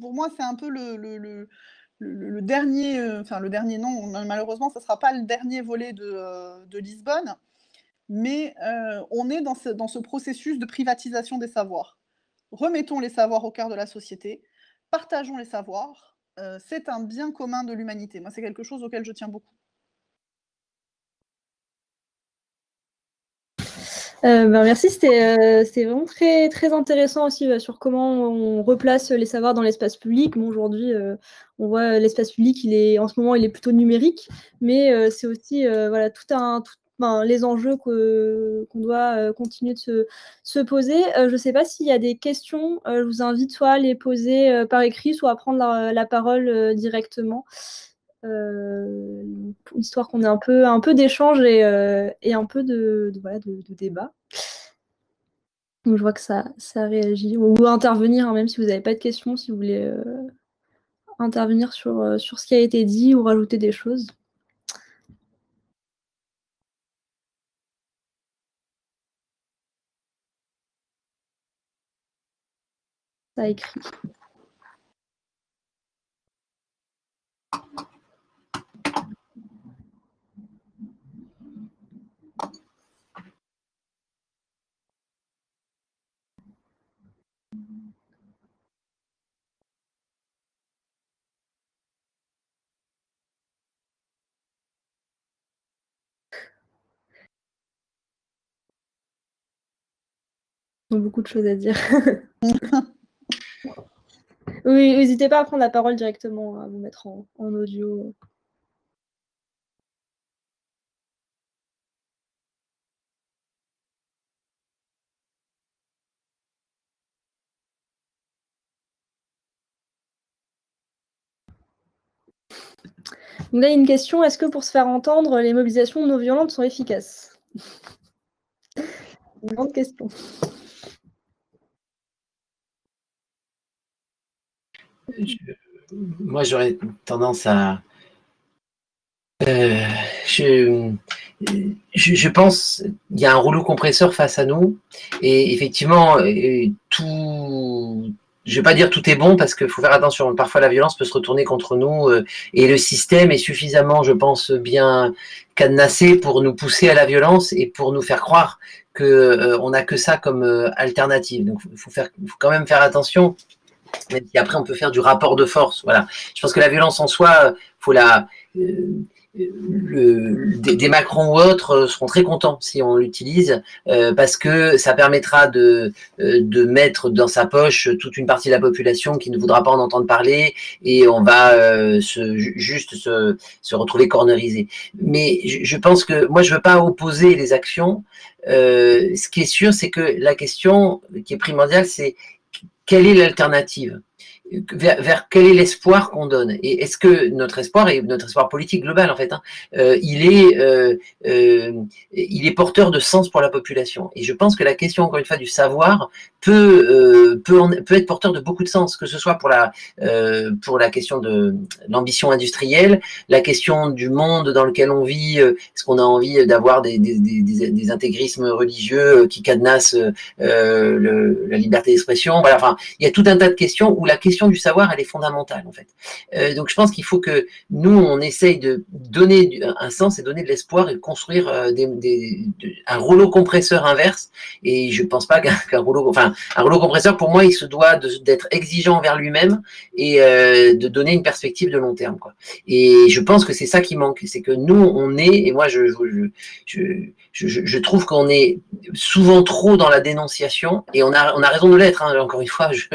C: Pour moi, c'est un peu le dernier, le dernier non, malheureusement, ça ne sera pas le dernier volet de Lisbonne, mais on est dans ce processus de privatisation des savoirs. Remettons les savoirs au cœur de la société, partageons les savoirs, c'est un bien commun de l'humanité. Moi, c'est quelque chose auquel je tiens beaucoup.
A: Merci, c'était vraiment très, très intéressant aussi sur comment on replace les savoirs dans l'espace public. Bon, aujourd'hui, on voit l'espace public, en ce moment, il est plutôt numérique, mais c'est aussi voilà, les enjeux qu'on doit continuer de se poser. Je ne sais pas s'il y a des questions. Je vous invite soit à les poser par écrit, soit à prendre la parole directement. Histoire qu'on ait un peu d'échange et un peu de débat. Donc, je vois que ça réagit. Ou intervenir, hein, même si vous n'avez pas de questions, si vous voulez intervenir sur ce qui a été dit ou rajouter des choses. Ça a écrit. Ils ont beaucoup de choses à dire. Oui, n'hésitez pas à prendre la parole directement, à vous mettre en audio. Donc là, il y a une question, est-ce que pour se faire entendre, les mobilisations non violentes sont efficaces? Une grande question.
B: Moi, j'aurais tendance à... je pense qu'il y a un rouleau compresseur face à nous et effectivement, tout... Je ne vais pas dire tout est bon parce qu'il faut faire attention. Parfois, la violence peut se retourner contre nous et le système est suffisamment, je pense, bien cadenassé pour nous pousser à la violence et pour nous faire croire qu'on n'a que ça comme alternative. Donc, il faut quand même faire attention Même si après on peut faire du rapport de force. Voilà. Je pense que la violence en soi, faut la des Macron ou autres seront très contents si on l'utilise parce que ça permettra de mettre dans sa poche toute une partie de la population qui ne voudra pas en entendre parler et on va juste se retrouver cornerisé. Mais je pense que moi je veux pas opposer les actions. Ce qui est sûr, c'est que la question qui est primordiale, c'est quelle est l'alternative? Vers quel est l'espoir qu'on donne? Et est-ce que notre espoir, et notre espoir politique global en fait, hein, il est porteur de sens pour la population. Et je pense que la question, encore une fois, du savoir peut être porteur de beaucoup de sens, que ce soit pour la question de l'ambition industrielle, la question du monde dans lequel on vit, est-ce qu'on a envie d'avoir des intégrismes religieux qui cadenassent la liberté d'expression? Voilà, enfin, il y a tout un tas de questions où la question du savoir, elle est fondamentale en fait. Donc je pense qu'il faut que nous, on essaye de donner un sens et donner de l'espoir et de construire un rouleau compresseur inverse. Et je pense pas qu'un rouleau compresseur, pour moi, il se doit d'être exigeant envers lui-même et de donner une perspective de long terme, quoi. Et je pense que c'est ça qui manque, c'est que nous, on est, et moi, je trouve qu'on est souvent trop dans la dénonciation, et on a raison de l'être, hein. Encore une fois, je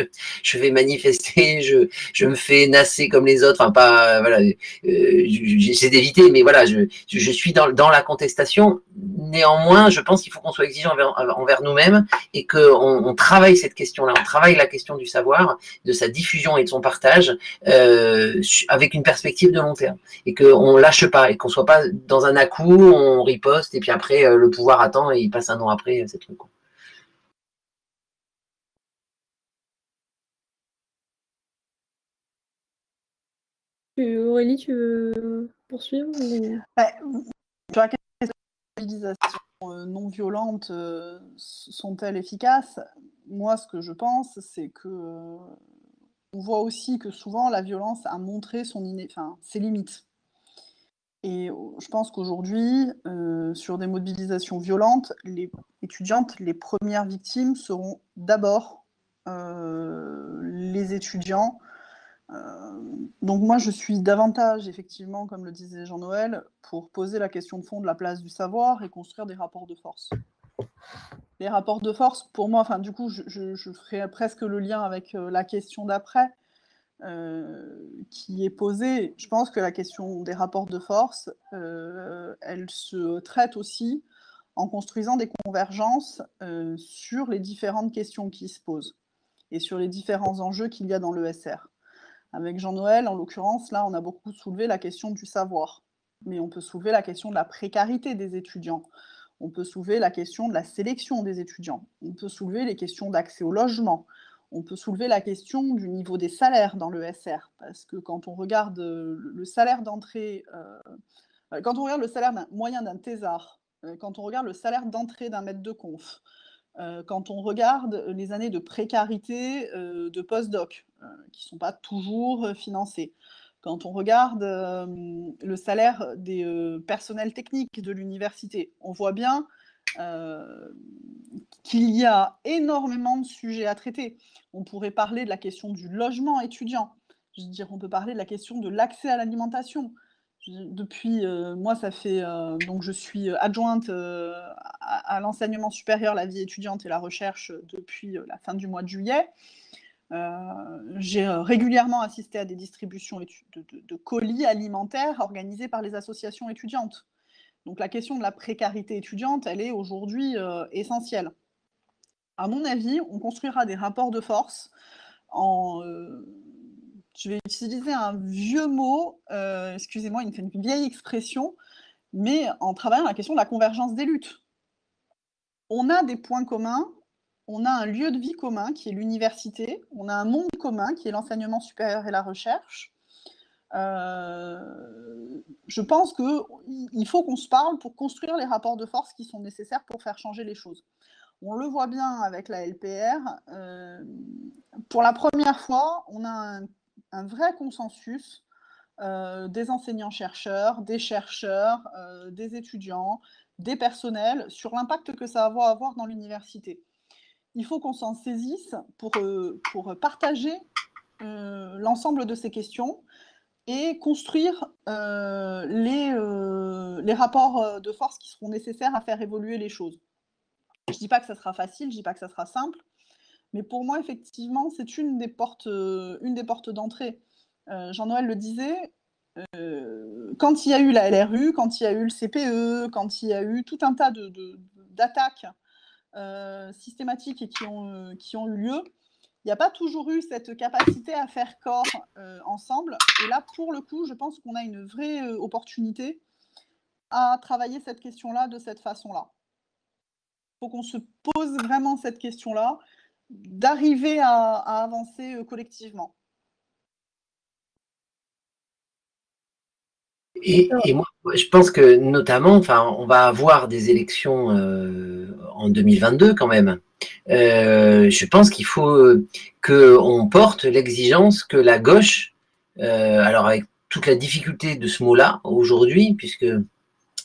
B: vais manifester, je me fais nasser comme les autres, enfin pas, voilà, j'essaie d'éviter, mais voilà, je suis dans la contestation. Néanmoins, je pense qu'il faut qu'on soit exigeant envers nous-mêmes et qu'on travaille cette question-là, on travaille la question du savoir, de sa diffusion et de son partage avec une perspective de long terme et qu'on lâche pas et qu'on soit pas dans un à-coup, on riposte et puis après le pouvoir attend et il passe un an après, c'est truc.
A: Aurélie, tu veux poursuivre ou...
C: Sur la question des mobilisations non violentes, sont-elles efficaces? Moi, ce que je pense, c'est que on voit aussi que souvent la violence a montré ses limites. Et je pense qu'aujourd'hui, sur des mobilisations violentes, les étudiantes, les premières victimes seront d'abord les étudiants. Donc moi, je suis davantage, effectivement, comme le disait Jean-Noël, pour poser la question de fond de la place du savoir et construire des rapports de force. Les rapports de force, pour moi, enfin, du coup, je ferai presque le lien avec la question d'après, qui est posée. Je pense que la question des rapports de force, elle se traite aussi en construisant des convergences sur les différentes questions qui se posent et sur les différents enjeux qu'il y a dans l'ESR. Avec Jean-Noël, en l'occurrence, là, on a beaucoup soulevé la question du savoir, mais on peut soulever la question de la précarité des étudiants. On peut soulever la question de la sélection des étudiants. On peut soulever les questions d'accès au logement. On peut soulever la question du niveau des salaires dans l'ESR, parce que quand on regarde le salaire d'entrée, quand on regarde le salaire moyen d'un thésard, quand on regarde le salaire d'entrée d'un maître de conf, quand on regarde les années de précarité de post-doc, qui ne sont pas toujours financées, quand on regarde le salaire des personnels techniques de l'université, on voit bien qu'il y a énormément de sujets à traiter. On pourrait parler de la question du logement étudiant. Je veux dire, on peut parler de la question de l'accès à l'alimentation. Depuis, moi, ça fait donc je suis adjointe à l'enseignement supérieur, la vie étudiante et la recherche depuis la fin du mois de juillet. J'ai régulièrement assisté à des distributions de colis alimentaires organisées par les associations étudiantes. Donc la question de la précarité étudiante, elle est aujourd'hui essentielle. À mon avis, on construira des rapports de force en... je vais utiliser un vieux mot, excusez-moi, une vieille expression, mais en travaillant la question de la convergence des luttes. On a des points communs, on a un lieu de vie commun qui est l'université, on a un monde commun qui est l'enseignement supérieur et la recherche. Je pense qu'il faut qu'on se parle pour construire les rapports de force qui sont nécessaires pour faire changer les choses. On le voit bien avec la LPR. Pour la première fois, on a un vrai consensus des enseignants-chercheurs, des chercheurs, des étudiants, des personnels sur l'impact que ça va avoir dans l'université. il faut qu'on s'en saisisse pour partager l'ensemble de ces questions et construire les rapports de force qui seront nécessaires à faire évoluer les choses. Je ne dis pas que ça sera facile, je ne dis pas que ça sera simple, mais pour moi, effectivement, c'est une des portes d'entrée. Jean-Noël le disait, quand il y a eu la LRU, quand il y a eu le CPE, quand il y a eu tout un tas d'attaques systématiques et qui ont eu lieu, il n'y a pas toujours eu cette capacité à faire corps ensemble. Et là, pour le coup, je pense qu'on a une vraie opportunité à travailler cette question-là de cette façon-là. Il faut qu'on se pose vraiment cette question-là, d'arriver à avancer collectivement.
B: Et moi, je pense que notamment, on va avoir des élections en 2022 quand même. Je pense qu'il faut qu'on porte l'exigence que la gauche, alors avec toute la difficulté de ce mot-là aujourd'hui, puisque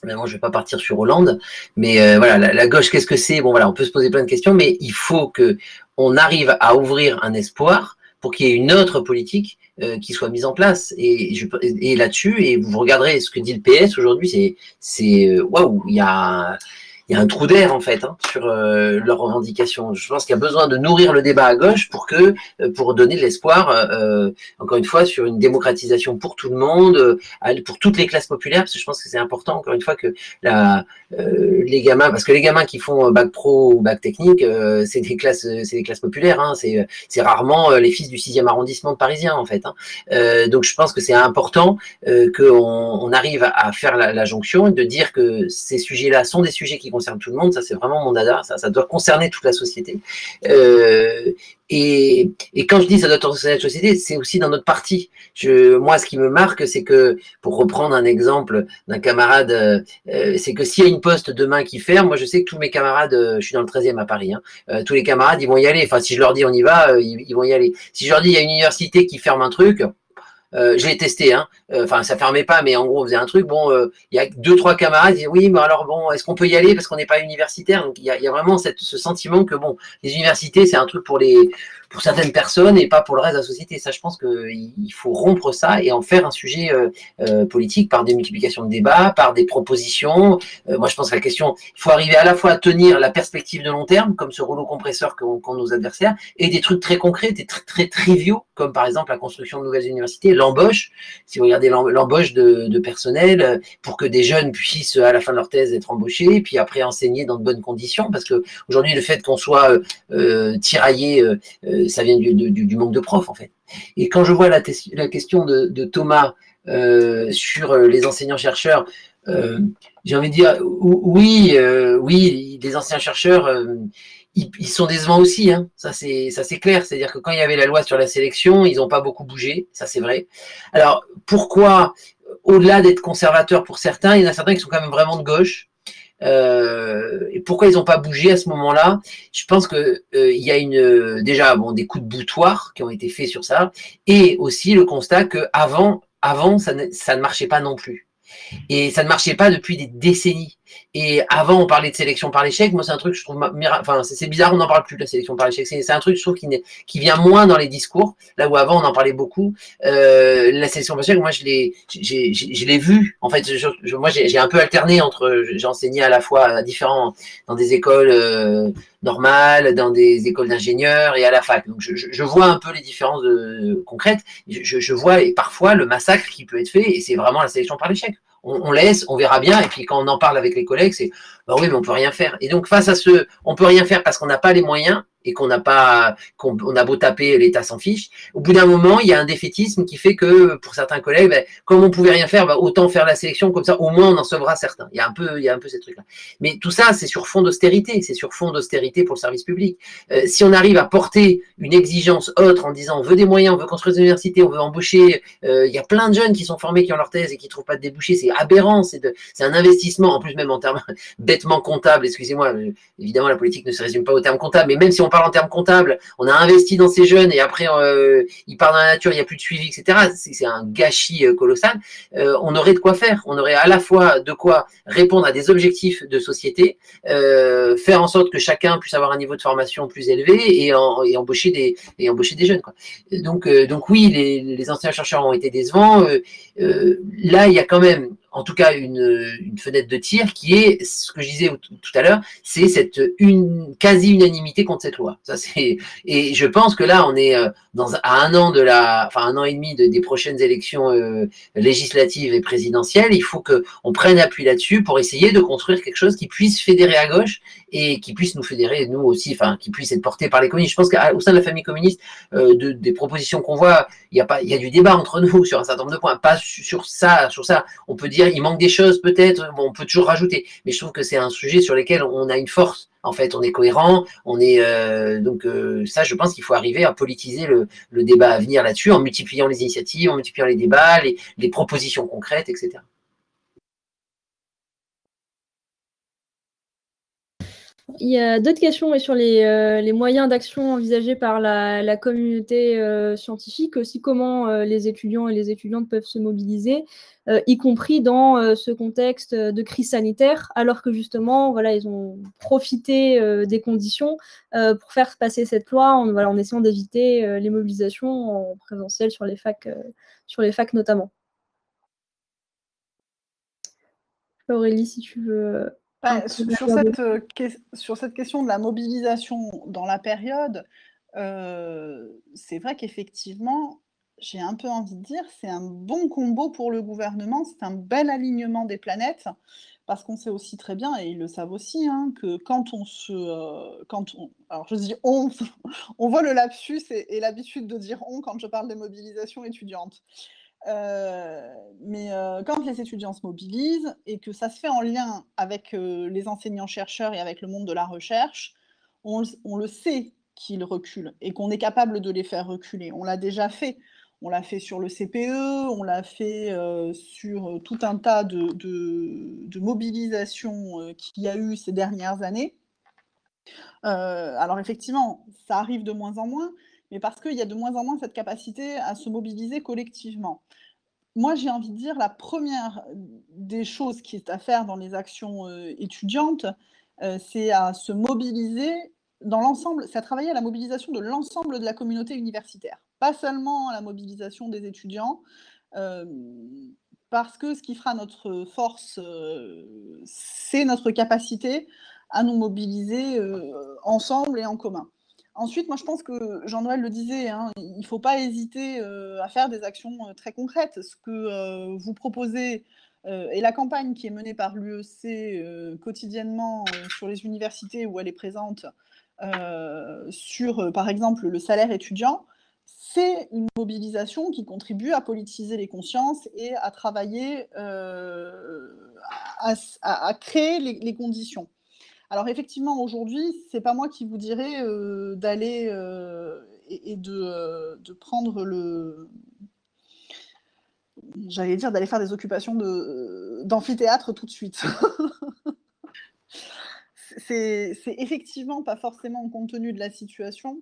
B: évidemment je ne vais pas partir sur Hollande, mais voilà, la gauche, qu'est-ce que c'est? Bon voilà, on peut se poser plein de questions, mais il faut qu'on arrive à ouvrir un espoir pour qu'il y ait une autre politique qui soit mise en place. Et là-dessus, et vous regarderez ce que dit le PS aujourd'hui, c'est waouh, il y a un trou d'air en fait sur leurs revendications. Je pense qu'il y a besoin de nourrir le débat à gauche pour donner de l'espoir, encore une fois, sur une démocratisation pour tout le monde, pour toutes les classes populaires, parce que je pense que c'est important, encore une fois, que les gamins, parce que les gamins qui font bac pro ou bac technique, c'est des classes populaires, hein, c'est rarement les fils du 6e arrondissement de parisien en fait. Donc je pense que c'est important qu'on arrive à faire la jonction et de dire que ces sujets-là sont des sujets qui concerne tout le monde, ça c'est vraiment mon dada, ça doit concerner toute la société. Et quand je dis ça doit concerner la société, c'est aussi dans notre parti. Moi, ce qui me marque, c'est que, pour reprendre un exemple d'un camarade, c'est que s'il y a une poste demain qui ferme, moi je sais que tous mes camarades, je suis dans le 13e à Paris, tous les camarades, ils vont y aller. Enfin, si je leur dis on y va, ils vont y aller. Si je leur dis il y a une université qui ferme un truc, je l'ai testé, enfin ça fermait pas, mais en gros on faisait un truc, bon, il y a 2-3 camarades qui disent oui, mais alors bon, est-ce qu'on peut y aller parce qu'on n'est pas universitaire? Donc il y a vraiment ce sentiment que bon, les universités c'est un truc pour certaines personnes et pas pour le reste de la société. Ça, je pense qu'il faut rompre ça et en faire un sujet politique par des multiplications de débats, par des propositions. Moi, je pense que la question, il faut arriver à la fois à tenir la perspective de long terme, comme ce rouleau compresseur qu'ont nos adversaires, et des trucs très concrets, des trucs très triviaux, comme par exemple la construction de nouvelles universités, l'embauche. Si vous regardez l'embauche de personnel, pour que des jeunes puissent, à la fin de leur thèse, être embauchés, et puis après enseigner dans de bonnes conditions, parce que aujourd'hui, le fait qu'on soit tiraillé, ça vient du manque de profs en fait. Et quand je vois la question de Thomas sur les enseignants-chercheurs, j'ai envie de dire oui, les enseignants-chercheurs, ils sont décevants aussi, ça c'est clair. C'est-à-dire que quand il y avait la loi sur la sélection, ils n'ont pas beaucoup bougé, ça c'est vrai. Alors pourquoi, au-delà d'être conservateurs pour certains, il y en a certains qui sont quand même vraiment de gauche. Et pourquoi ils n'ont pas bougé à ce moment-là? Je pense que il y a déjà des coups de boutoir qui ont été faits sur ça, et aussi le constat que avant ça ne marchait pas non plus, et ça ne marchait pas depuis des décennies. Et avant, on parlait de sélection par l'échec. Moi, c'est un truc, je trouve, enfin, c'est bizarre, on n'en parle plus de la sélection par l'échec. C'est un truc, je trouve, qui vient moins dans les discours. Là où avant, on en parlait beaucoup. La sélection par l'échec, moi, je l'ai vu. En fait, moi, j'ai un peu alterné entre, j'ai enseigné à la fois dans des écoles normales, dans des écoles d'ingénieurs et à la fac. Donc, je vois un peu les différences concrètes. Je vois et parfois le massacre qui peut être fait, et c'est vraiment la sélection par l'échec. On laisse, on verra bien, et puis quand on en parle avec les collègues, c'est bah oui, mais on peut rien faire. Et donc face à on peut rien faire parce qu'on n'a pas les moyens et qu'on a beau taper, l'État s'en fiche. Au bout d'un moment, il y a un défaitisme qui fait que pour certains collègues, comme on pouvait rien faire, autant faire la sélection, comme ça au moins on en sauvera certains. Il y a un peu ces trucs-là. Mais tout ça, c'est sur fond d'austérité, pour le service public. Si on arrive à porter une exigence autre en disant on veut des moyens, on veut construire des universités, on veut embaucher, il y a plein de jeunes qui sont formés, qui ont leur thèse et qui trouvent pas de débouchés, c'est aberrant, c'est un investissement, en plus même en termes bêtement comptables, excusez-moi, évidemment la politique ne se résume pas au terme comptable, mais même si on on parle en termes comptables, on a investi dans ces jeunes et après ils partent dans la nature, il n'y a plus de suivi, etc. C'est un gâchis colossal. On aurait de quoi faire. On aurait à la fois de quoi répondre à des objectifs de société, faire en sorte que chacun puisse avoir un niveau de formation plus élevé et embaucher des jeunes, quoi. Donc oui, les anciens chercheurs ont été décevants. Là, il y a quand même, en tout cas, une fenêtre de tir qui est, ce que je disais tout à l'heure, c'est cette quasi-unanimité contre cette loi. Et je pense que là, on est à un an et demi des prochaines élections législatives et présidentielles. Il faut qu'on prenne appui là-dessus pour essayer de construire quelque chose qui puisse fédérer à gauche et qui puisse nous fédérer, nous aussi, enfin, qui puisse être porté par les communistes. Je pense qu'au sein de la famille communiste, des propositions qu'on voit, il y a du débat entre nous sur un certain nombre de points, pas sur ça. On peut dire il manque des choses peut-être, bon, on peut toujours rajouter, mais je trouve que c'est un sujet sur lequel on a une force. En fait, on est cohérent, ça, je pense qu'il faut arriver à politiser le débat à venir là-dessus en multipliant les initiatives, en multipliant les débats, les propositions concrètes, etc.
A: Il y a d'autres questions sur les moyens d'action envisagés par la communauté scientifique, aussi comment les étudiants et les étudiantes peuvent se mobiliser, y compris dans ce contexte de crise sanitaire, alors que justement, voilà, ils ont profité des conditions pour faire passer cette loi en essayant d'éviter les mobilisations en présentiel sur les facs notamment. Aurélie, si tu veux...
C: Sur cette question de la mobilisation dans la période, c'est vrai qu'effectivement, j'ai un peu envie de dire, c'est un bon combo pour le gouvernement, c'est un bel alignement des planètes, parce qu'on sait aussi très bien, et ils le savent aussi, hein, que alors je dis on, on voit le lapsus et l'habitude de dire on quand je parle des mobilisations étudiantes. Mais quand les étudiants se mobilisent et que ça se fait en lien avec les enseignants-chercheurs et avec le monde de la recherche, on le sait qu'ils reculent et qu'on est capable de les faire reculer. On l'a déjà fait. On l'a fait sur le CPE, on l'a fait sur tout un tas de mobilisations qu'il y a eu ces dernières années. Alors effectivement, ça arrive de moins en moins, mais parce qu'il y a de moins en moins cette capacité à se mobiliser collectivement. Moi, j'ai envie de dire, la première des choses qui est à faire dans les actions étudiantes, c'est à se mobiliser dans l'ensemble, c'est à travailler à la mobilisation de l'ensemble de la communauté universitaire. Pas seulement à la mobilisation des étudiants, parce que ce qui fera notre force, c'est notre capacité à nous mobiliser ensemble et en commun. Ensuite, moi, je pense que Jean-Noël le disait, hein, il ne faut pas hésiter à faire des actions très concrètes. Ce que vous proposez et la campagne qui est menée par l'UEC quotidiennement sur les universités où elle est présente sur, par exemple, le salaire étudiant, c'est une mobilisation qui contribue à politiser les consciences et à travailler, à créer les conditions. Alors effectivement, aujourd'hui, c'est pas moi qui vous dirais d'aller et de prendre j'allais dire d'aller faire des occupations d'amphithéâtre tout de suite. C'est effectivement pas forcément compte tenu de la situation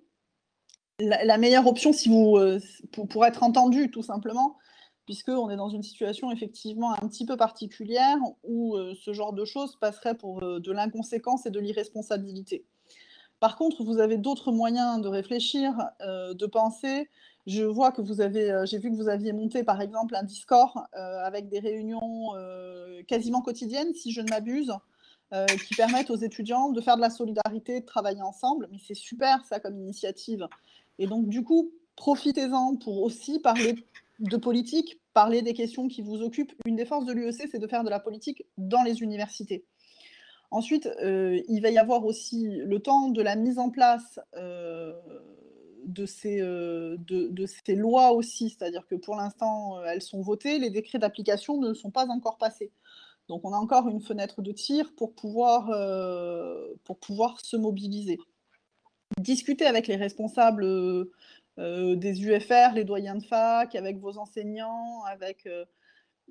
C: la meilleure option si vous, pour être entendu tout simplement, puisqu'on est dans une situation effectivement un petit peu particulière où ce genre de choses passerait pour de l'inconséquence et de l'irresponsabilité. Par contre, vous avez d'autres moyens de réfléchir, de penser. Je vois que vous avez, j'ai vu que vous aviez monté par exemple un Discord avec des réunions quasiment quotidiennes, si je ne m'abuse, qui permettent aux étudiants de faire de la solidarité, de travailler ensemble. Mais c'est super ça comme initiative. Et donc du coup, profitez-en pour aussi parler de politique, parler des questions qui vous occupent. Une des forces de l'UEC, c'est de faire de la politique dans les universités. Ensuite, il va y avoir aussi le temps de la mise en place de ces lois aussi, c'est-à-dire que pour l'instant, elles sont votées, les décrets d'application ne sont pas encore passés. Donc on a encore une fenêtre de tir pour pouvoir se mobiliser. Discuter avec les responsables des UFR, les doyens de fac, avec vos enseignants, avec...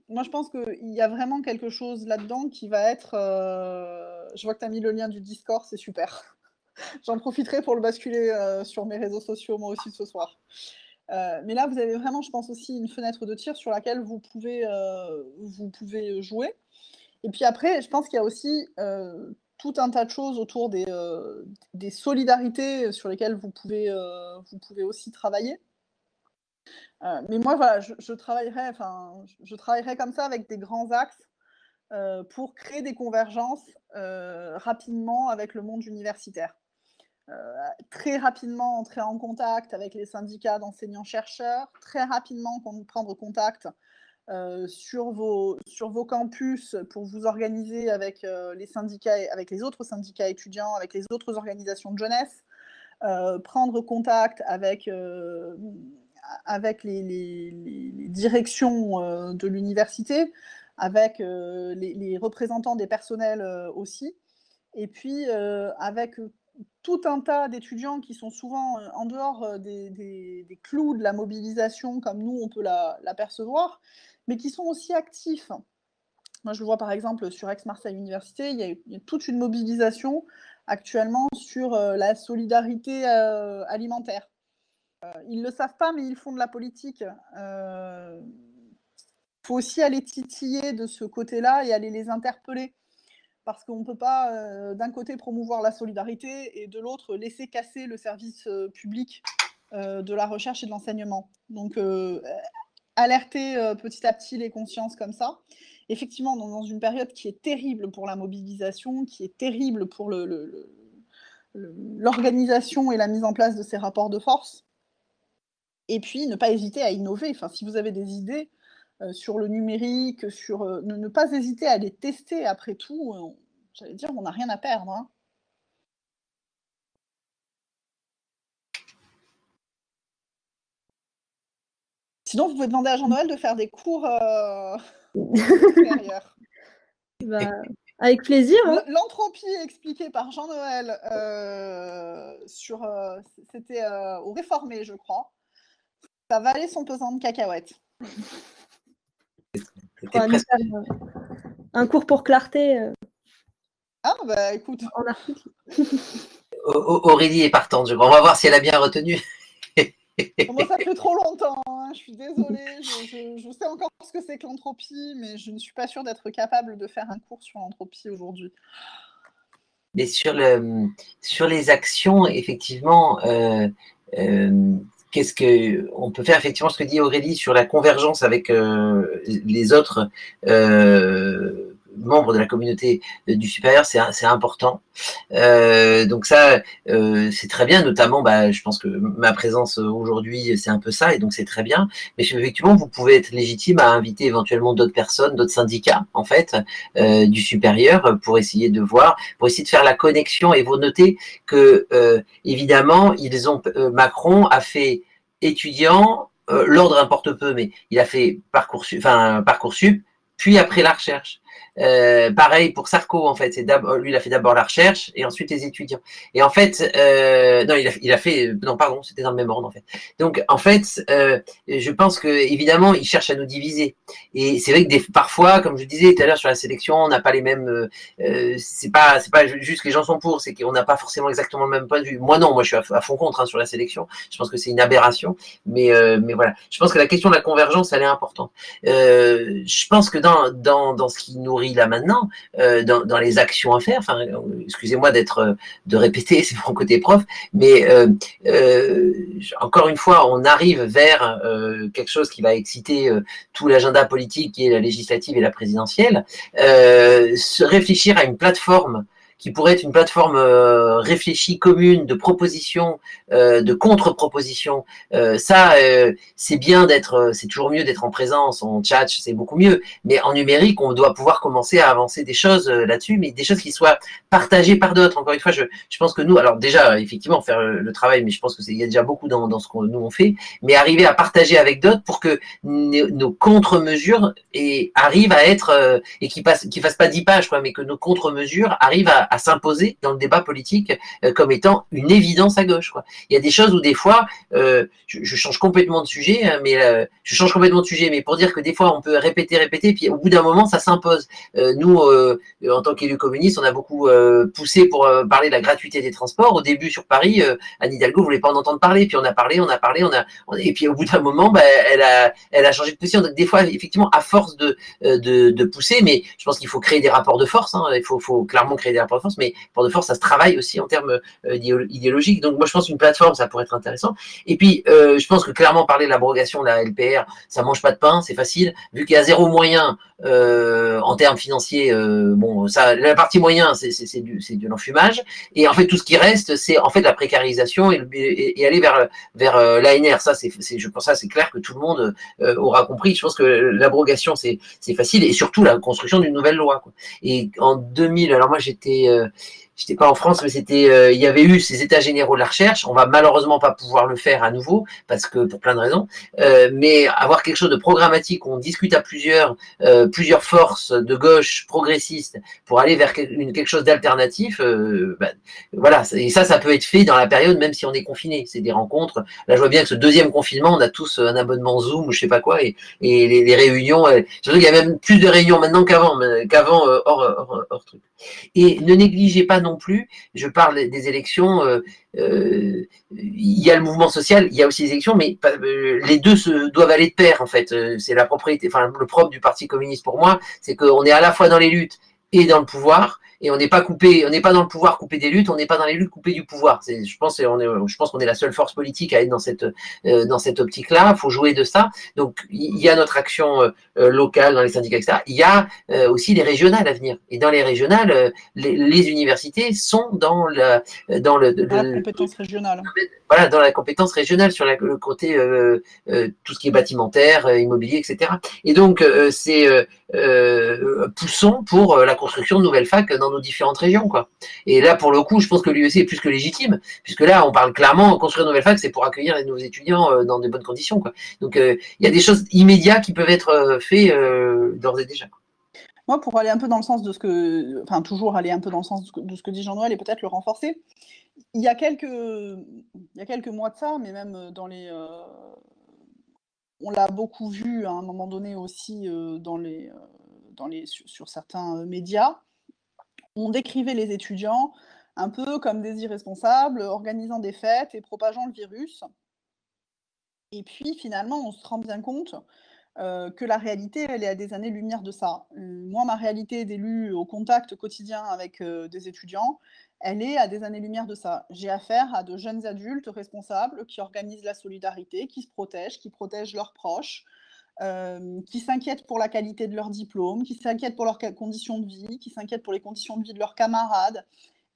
C: Moi, je pense qu'il y a vraiment quelque chose là-dedans qui va être... Je vois que tu as mis le lien du Discord, c'est super. J'en profiterai pour le basculer sur mes réseaux sociaux, moi aussi, ce soir. Mais là, vous avez vraiment, je pense aussi, une fenêtre de tir sur laquelle vous pouvez jouer. Et puis après, je pense qu'il y a aussi tout un tas de choses autour des solidarités sur lesquelles vous pouvez aussi travailler. Mais moi, voilà, je travaillerai comme ça avec des grands axes pour créer des convergences rapidement avec le monde universitaire. Très rapidement entrer en contact avec les syndicats d'enseignants-chercheurs, très rapidement prendre contact sur vos campus pour vous organiser avec les syndicats, avec les autres syndicats étudiants, avec les autres organisations de jeunesse, prendre contact avec les directions de l'université, avec les représentants des personnels aussi, et puis avec tout un tas d'étudiants qui sont souvent en dehors des clous de la mobilisation, comme nous, on peut l'apercevoir, mais qui sont aussi actifs. Moi, je le vois par exemple sur Aix-Marseille Université, il y a toute une mobilisation actuellement sur la solidarité alimentaire. Ils ne le savent pas, mais ils font de la politique. Il faut aussi aller titiller de ce côté-là et aller les interpeller. Parce qu'on ne peut pas, d'un côté, promouvoir la solidarité et de l'autre, laisser casser le service public de la recherche et de l'enseignement. Donc, alerter petit à petit les consciences comme ça. Effectivement, dans une période qui est terrible pour la mobilisation, qui est terrible pour l'organisation et la mise en place de ces rapports de force. Et puis, ne pas hésiter à innover. Enfin, si vous avez des idées sur le numérique, ne pas hésiter à les tester. Après tout, j'allais dire, on n'a rien à perdre. Hein. Sinon, vous pouvez demander à Jean-Noël de faire des cours supérieurs.
A: Bah, avec plaisir. Hein.
C: L'entropie expliquée par Jean-Noël c'était au Réformé, je crois. Ça valait son pesant de cacahuètes.
A: Un cours pour clarté.
C: Ah, bah écoute.
A: En article.
B: Aurélie est partante, je crois. On va voir si elle a bien retenu.
C: Moi, ça fait trop longtemps, hein. Je suis désolée, je sais encore ce que c'est que l'entropie, mais je ne suis pas sûre d'être capable de faire un cours sur l'entropie aujourd'hui.
B: Mais sur les actions, effectivement, qu'est-ce qu'on peut faire, effectivement, ce que dit Aurélie sur la convergence avec les autres membres de la communauté du supérieur, c'est important. Donc ça, c'est très bien, notamment, je pense que ma présence aujourd'hui, c'est un peu ça, et donc c'est très bien. Mais effectivement, vous pouvez être légitime à inviter éventuellement d'autres personnes, d'autres syndicats, en fait, du supérieur, pour essayer de voir, pour essayer de faire la connexion. Et vous notez que, évidemment, Macron a fait étudiant, l'ordre importe peu, mais il a fait Parcoursup, puis après la recherche. Pareil pour Sarko, en fait, lui il a fait d'abord la recherche et ensuite les étudiants. Et en fait, c'était dans le même ordre en fait. Donc en fait, je pense que évidemment il cherche à nous diviser. Et c'est vrai que parfois, comme je disais tout à l'heure sur la sélection, on n'a pas les mêmes. C'est pas juste que les gens sont pour, c'est qu'on n'a pas forcément exactement le même point de vue. Moi non, moi je suis à fond contre sur la sélection. Je pense que c'est une aberration. Mais voilà, je pense que la question de la convergence, elle est importante. Je pense que dans ce qui nourrit là maintenant, dans les actions à faire, enfin, excusez-moi de répéter, c'est mon côté prof, mais encore une fois, on arrive vers quelque chose qui va exciter tout l'agenda politique qui est la législative et la présidentielle, se réfléchir à une plateforme qui pourrait être une plateforme réfléchie, commune, de propositions, de contre-propositions. C'est bien c'est toujours mieux d'être en présence, en chat, c'est beaucoup mieux. Mais en numérique, on doit pouvoir commencer à avancer des choses là-dessus, mais des choses qui soient partagées par d'autres. Encore une fois, je pense que nous, alors déjà, effectivement, faire le travail, mais je pense qu'il y a déjà beaucoup dans ce que nous on fait, mais arriver à partager avec d'autres pour que nos contre-mesures arrivent à être, et qui fassent pas 10 pages, quoi, mais que nos contre-mesures arrivent à à s'imposer dans le débat politique comme étant une évidence à gauche, quoi. Il y a des choses où des fois, je change complètement de sujet, hein, je change complètement de sujet, mais pour dire que des fois on peut répéter, puis au bout d'un moment ça s'impose. Nous, en tant qu'élus communistes, on a beaucoup poussé pour parler de la gratuité des transports. Au début sur Paris, Anne Hidalgo voulait pas en entendre parler, puis on a parlé, et puis au bout d'un moment, elle a changé de position. Donc des fois, effectivement, à force de pousser, mais je pense qu'il faut créer des rapports de force, hein, il faut clairement créer des rapports de force, mais rapports de force, ça se travaille aussi en termes idéologiques. Donc moi, je pense qu'une plateforme, ça pourrait être intéressant. Et puis, je pense que clairement, parler de l'abrogation de la LPR, ça mange pas de pain, c'est facile, vu qu'il y a zéro moyen en termes financiers, bon, ça, la partie moyen, c'est de l'enfumage, et en fait, tout ce qui reste, c'est en fait la précarisation et aller vers l'ANR. Ça, je pense, ça, c'est clair que tout le monde aura compris. Je pense que l'abrogation, c'est facile, et surtout la construction d'une nouvelle loi, quoi. Et en 2000, alors moi, j'étais pas en France, mais c'était, il y avait eu ces états généraux de la recherche. On va malheureusement pas pouvoir le faire à nouveau parce que pour plein de raisons. Mais avoir quelque chose de programmatique, où on discute à plusieurs forces de gauche progressistes pour aller vers quelque chose d'alternatif. Voilà, et ça peut être fait dans la période, même si on est confiné. C'est des rencontres. Là, je vois bien que ce deuxième confinement, on a tous un abonnement Zoom ou je sais pas quoi, et les réunions. Surtout qu'il y a même plus de réunions maintenant qu'avant hors truc. Et ne négligez pas non plus, je parle des élections, il y a le mouvement social, il y a aussi les élections, mais les deux doivent aller de pair, en fait. C'est la propriété, enfin, le propre du Parti communiste pour moi, c'est qu'on est à la fois dans les luttes et dans le pouvoir, et on n'est pas dans le pouvoir coupé des luttes, on n'est pas dans les luttes coupé du pouvoir. Je pense qu'on est la seule force politique à être dans cette optique-là. Il faut jouer de ça. Donc il y a notre action locale dans les syndicats, etc. Il y a aussi les régionales à venir. Et dans les régionales, les universités sont dans la
C: compétence régionale.
B: Voilà, dans la compétence régionale sur le côté tout ce qui est bâtimentaire, immobilier, etc. Et donc poussons pour la construction de nouvelles facs dans nos différentes régions, quoi. Et là, pour le coup, je pense que l'UEC est plus que légitime, puisque là, on parle clairement, construire de nouvelles facs, c'est pour accueillir les nouveaux étudiants dans de bonnes conditions, quoi. Donc, il y a des choses immédiates qui peuvent être faites d'ores et déjà.
C: Moi, pour aller un peu dans le sens de toujours aller un peu dans le sens de ce que dit Jean-Noël et peut-être le renforcer, il y a quelques mois de ça, mais même dans les... on l'a beaucoup vu à un moment donné aussi sur certains médias. On décrivait les étudiants un peu comme des irresponsables, organisant des fêtes et propageant le virus. Et puis finalement, on se rend bien compte que la réalité, elle est à des années-lumière de ça. Moi, ma réalité d'élu au contact quotidien avec des étudiants, elle est à des années-lumière de ça. J'ai affaire à de jeunes adultes responsables qui organisent la solidarité, qui se protègent, qui protègent leurs proches, qui s'inquiètent pour la qualité de leur diplôme, qui s'inquiètent pour leurs conditions de vie, qui s'inquiètent pour les conditions de vie de leurs camarades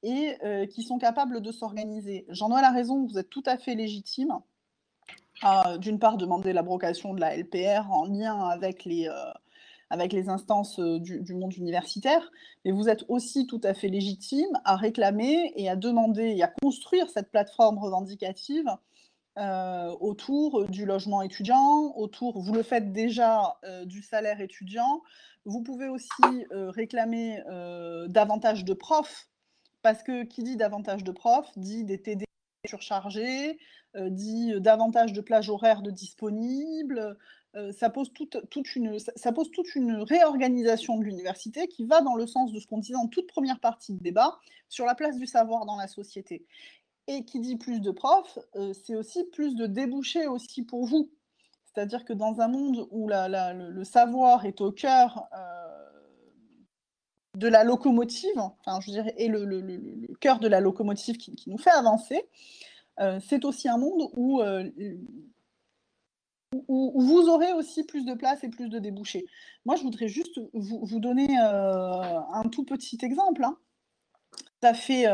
C: et qui sont capables de s'organiser. Jean-Noël a raison, vous êtes tout à fait légitime à, d'une part, demander l'abrogation de la LPR en lien avec les instances du monde universitaire, mais vous êtes aussi tout à fait légitime à réclamer et à demander et à construire cette plateforme revendicative autour du logement étudiant, vous le faites déjà du salaire étudiant. Vous pouvez aussi réclamer davantage de profs, parce que qui dit davantage de profs dit des TD surchargés, dit davantage de plages horaires de disponibles. Ça pose toute une réorganisation de l'université qui va dans le sens de ce qu'on disait en toute première partie de débat sur la place du savoir dans la société. Et qui dit plus de profs, c'est aussi plus de débouchés aussi pour vous. C'est-à-dire que dans un monde où le savoir est au cœur de la locomotive, enfin, je dirais, et le cœur de la locomotive qui nous fait avancer, c'est aussi un monde où vous aurez aussi plus de place et plus de débouchés. Moi, je voudrais juste vous donner un tout petit exemple. Hein. Ça fait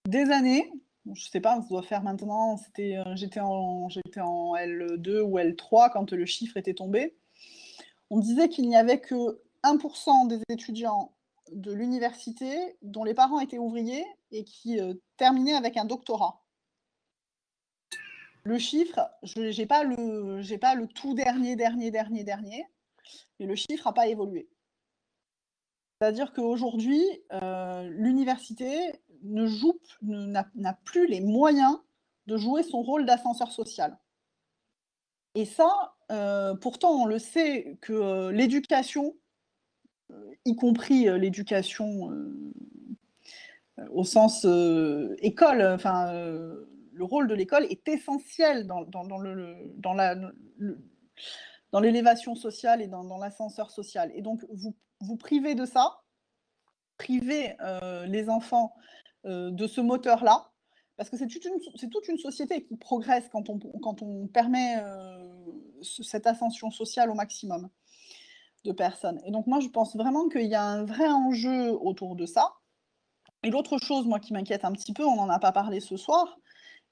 C: des années, je ne sais pas, ça doit faire maintenant, j'étais en L2 ou L3 quand le chiffre était tombé. On disait qu'il n'y avait que 1% des étudiants de l'université dont les parents étaient ouvriers et qui terminaient avec un doctorat. Le chiffre, je n'ai pas le tout dernier, mais le chiffre n'a pas évolué. C'est-à-dire qu'aujourd'hui, l'université n'a plus les moyens de jouer son rôle d'ascenseur social. Et ça, pourtant, on le sait que l'éducation, y compris l'éducation au sens école, enfin, le rôle de l'école est essentiel dans l'élévation sociale et dans l'ascenseur social. Et donc, vous privez de ça, privez les enfants de ce moteur-là, parce que c'est toute une société qui progresse quand on permet cette ascension sociale au maximum de personnes. Et donc moi, je pense vraiment qu'il y a un vrai enjeu autour de ça. Et l'autre chose, moi, qui m'inquiète un petit peu, on n'en a pas parlé ce soir,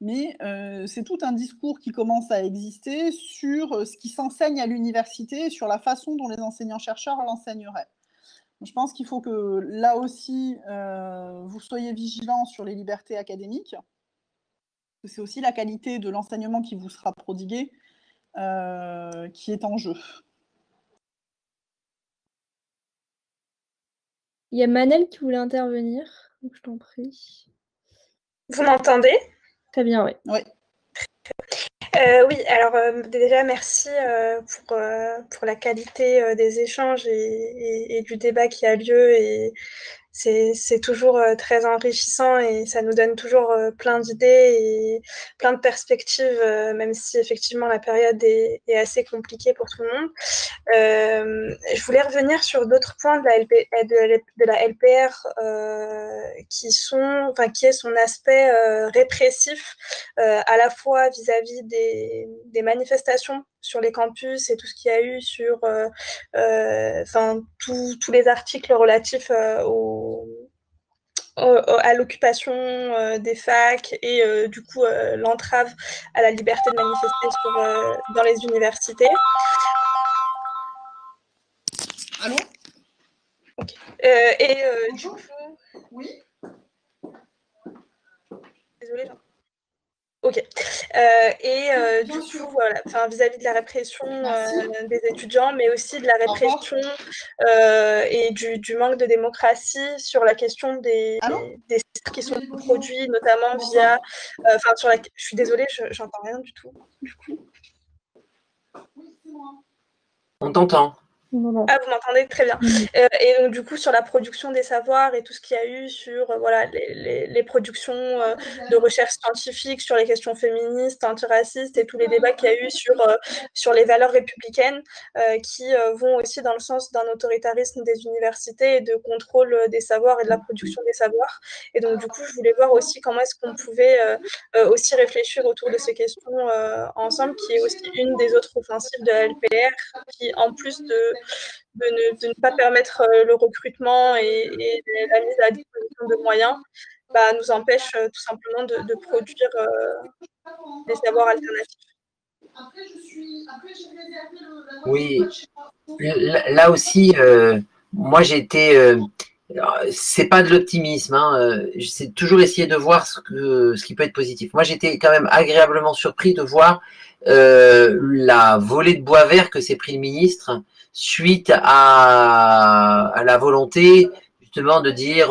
C: mais c'est tout un discours qui commence à exister sur ce qui s'enseigne à l'université, sur la façon dont les enseignants-chercheurs l'enseigneraient. Je pense qu'il faut que, là aussi, vous soyez vigilants sur les libertés académiques. C'est aussi la qualité de l'enseignement qui vous sera prodigué qui est en jeu.
A: Il y a Manel qui voulait intervenir, donc je t'en prie.
D: Vous m'entendez?
A: Très bien, oui.
C: Oui.
D: Oui, alors déjà merci pour la qualité des échanges et du débat qui a lieu, et c'est toujours très enrichissant et ça nous donne toujours plein d'idées et plein de perspectives, même si effectivement la période est assez compliquée pour tout le monde. Je voulais revenir sur d'autres points de la LPR qui est son aspect répressif, à la fois vis-à-vis des manifestations sur les campus et tout ce qu'il y a eu sur tous les articles relatifs à l'occupation des facs et du coup l'entrave à la liberté de manifester dans les universités.
C: Allô?
D: Okay. Du coup...
C: Oui.
D: Désolée, Jean. Ok. Du coup, voilà, vis-à-vis de la répression des étudiants, mais aussi de la répression et du manque de démocratie sur la question des qui sont produits, notamment via... je suis désolée, j'entends rien du tout. Du coup.
B: On t'entend.
D: Ah, vous m'entendez très bien. Et donc, du coup, sur la production des savoirs et tout ce qu'il y a eu sur les productions de recherche scientifique sur les questions féministes, antiracistes et tous les débats qu'il y a eu sur les valeurs républicaines qui vont aussi dans le sens d'un autoritarisme des universités et de contrôle des savoirs et de la production des savoirs. Et donc, du coup, je voulais voir aussi comment est-ce qu'on pouvait aussi réfléchir autour de ces questions ensemble, qui est aussi une des autres offensives de la LPR, qui, en plus de ne pas permettre le recrutement et la mise à disposition de moyens, nous empêche tout simplement de produire des savoirs alternatifs.
B: Oui, là aussi, moi j'ai été... c'est pas de l'optimisme, hein, c'est toujours essayer de voir ce qui peut être positif. Moi j'étais quand même agréablement surpris de voir la volée de bois vert que s'est pris le ministre suite à la volonté justement de dire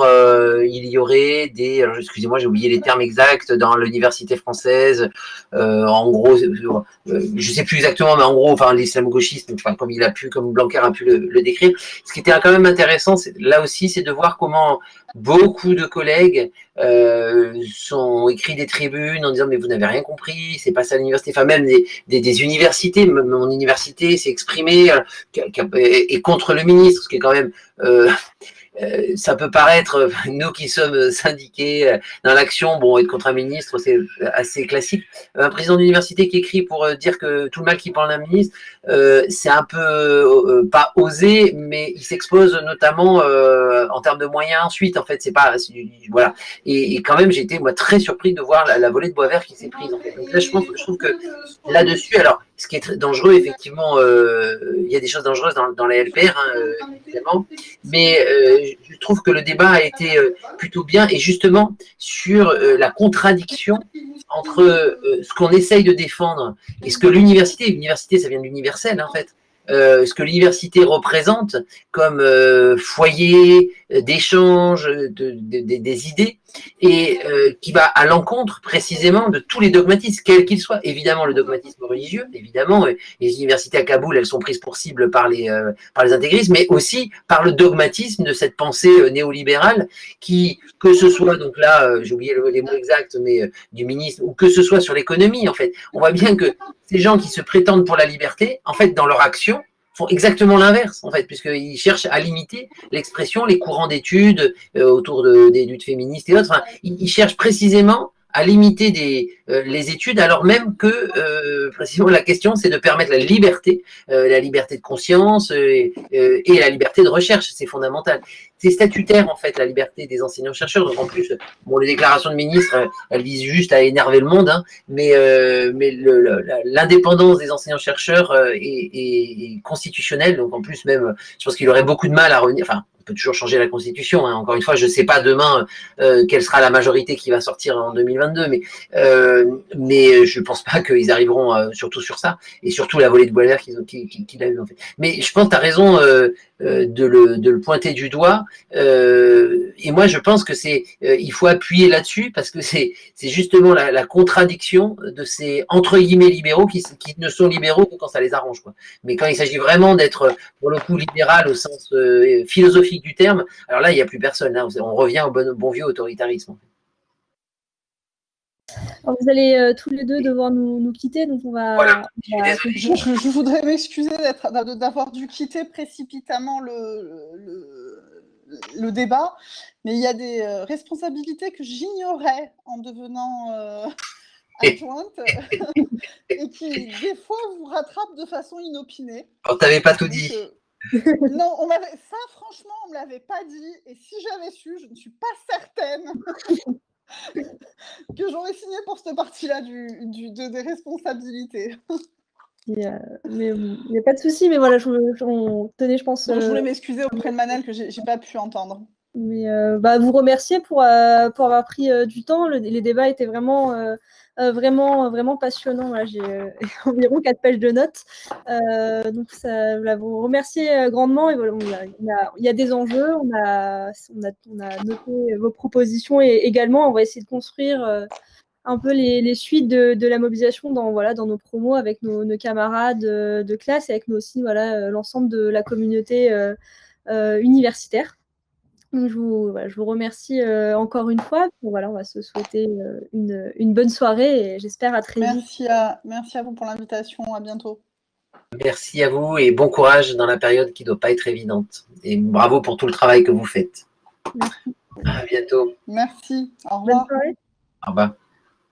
B: il y aurait des, alors excusez-moi j'ai oublié les termes exacts, dans l'université française, en gros je sais plus exactement, mais en gros enfin l'islamo-gauchisme, enfin, comme Blanquer a pu le décrire. Ce qui était quand même intéressant là aussi, c'est de voir comment beaucoup de collègues sont écrit des tribunes en disant mais vous n'avez rien compris, c'est pas ça l'université, enfin même des universités, mon université s'est exprimée et contre le ministre, ce qui est quand même ça peut paraître, nous qui sommes syndiqués dans l'action, bon, être contre un ministre, c'est assez classique. Un président d'université qui écrit pour dire que tout le mal qui parle d'un ministre, c'est un peu pas osé, mais il s'expose notamment en termes de moyens ensuite. En fait, c'est pas voilà. Et quand même, j'ai été moi très surpris de voir la volée de bois vert qui s'est prise. En fait. Donc là, je trouve que là-dessus, alors, ce qui est très dangereux, effectivement, il y a des choses dangereuses dans la LPR, hein, évidemment, mais je trouve que le débat a été plutôt bien, et justement sur la contradiction entre ce qu'on essaye de défendre et ce que l'université, ça vient de l'universel en fait, ce que l'université représente comme foyer d'échange des idées et qui va à l'encontre précisément de tous les dogmatismes, quels qu'ils soient. Évidemment, le dogmatisme religieux, évidemment, les universités à Kaboul, elles sont prises pour cible par les intégristes, mais aussi par le dogmatisme de cette pensée néolibérale qui, que ce soit, donc là, j'ai oublié les mots exacts, mais du ministre, ou que ce soit sur l'économie, en fait, on voit bien que ces gens qui se prétendent pour la liberté, en fait, dans leur action, font exactement l'inverse, en fait, puisqu'ils cherchent à limiter l'expression, les courants d'études autour des luttes féministes et autres. Enfin, ils cherchent précisément à limiter les études, alors même que précisément la question, c'est de permettre la liberté de conscience et la liberté de recherche, c'est fondamental. C'est statutaire, en fait, la liberté des enseignants-chercheurs. Donc, en plus, bon, les déclarations de ministre, elles visent juste à énerver le monde, hein, mais l'indépendance des enseignants-chercheurs est constitutionnelle. Donc, en plus, même, je pense qu'il aurait beaucoup de mal à revenir. Enfin, on peut toujours changer la Constitution. Hein. Encore une fois, je ne sais pas demain quelle sera la majorité qui va sortir en 2022, mais je ne pense pas qu'ils arriveront surtout sur ça, et surtout la volée de bois vert qu'il a eu en fait. Mais je pense que tu as raison de le pointer du doigt, et moi je pense que il faut appuyer là-dessus parce que c'est justement la contradiction de ces entre guillemets libéraux qui ne sont libéraux que quand ça les arrange, quoi. Mais quand il s'agit vraiment d'être pour le coup libéral au sens philosophique du terme, alors là il n'y a plus personne, là on revient au bon vieux autoritarisme.
A: Alors, vous allez tous les deux devoir nous quitter, donc on va.
B: Voilà.
C: Je voudrais m'excuser d'avoir dû quitter précipitamment le débat, mais il y a des responsabilités que j'ignorais en devenant adjointe et qui, des fois, vous rattrapent de façon inopinée.
B: Alors, t'avais pas tout dit.
C: Non, ça, franchement, on me l'avait pas dit, et si j'avais su, je ne suis pas certaine que j'aurais signé pour cette partie-là des responsabilités.
A: Mais il n'y a pas de souci, mais voilà, on tenait, je pense.
C: Je voulais m'excuser auprès de Manel que j'ai pas pu entendre.
A: Mais vous remercier pour avoir pris du temps. Les débats étaient vraiment passionnants. Voilà, j'ai environ 4 pages de notes. Donc ça, voilà, vous remercier grandement. Et voilà, il y a des enjeux. On a noté vos propositions et également on va essayer de construire un peu les suites de la mobilisation dans nos promos avec nos camarades de classe et avec nous aussi l'ensemble de la communauté universitaire. Donc je vous remercie encore une fois. On va se souhaiter une bonne soirée et j'espère à très vite.
C: Merci à vous pour l'invitation. À bientôt.
B: Merci à vous et bon courage dans la période qui ne doit pas être évidente. Et bravo pour tout le travail que vous faites.
A: Merci.
B: À bientôt.
C: Merci. Au revoir.
A: Bonne soirée.
B: Au revoir.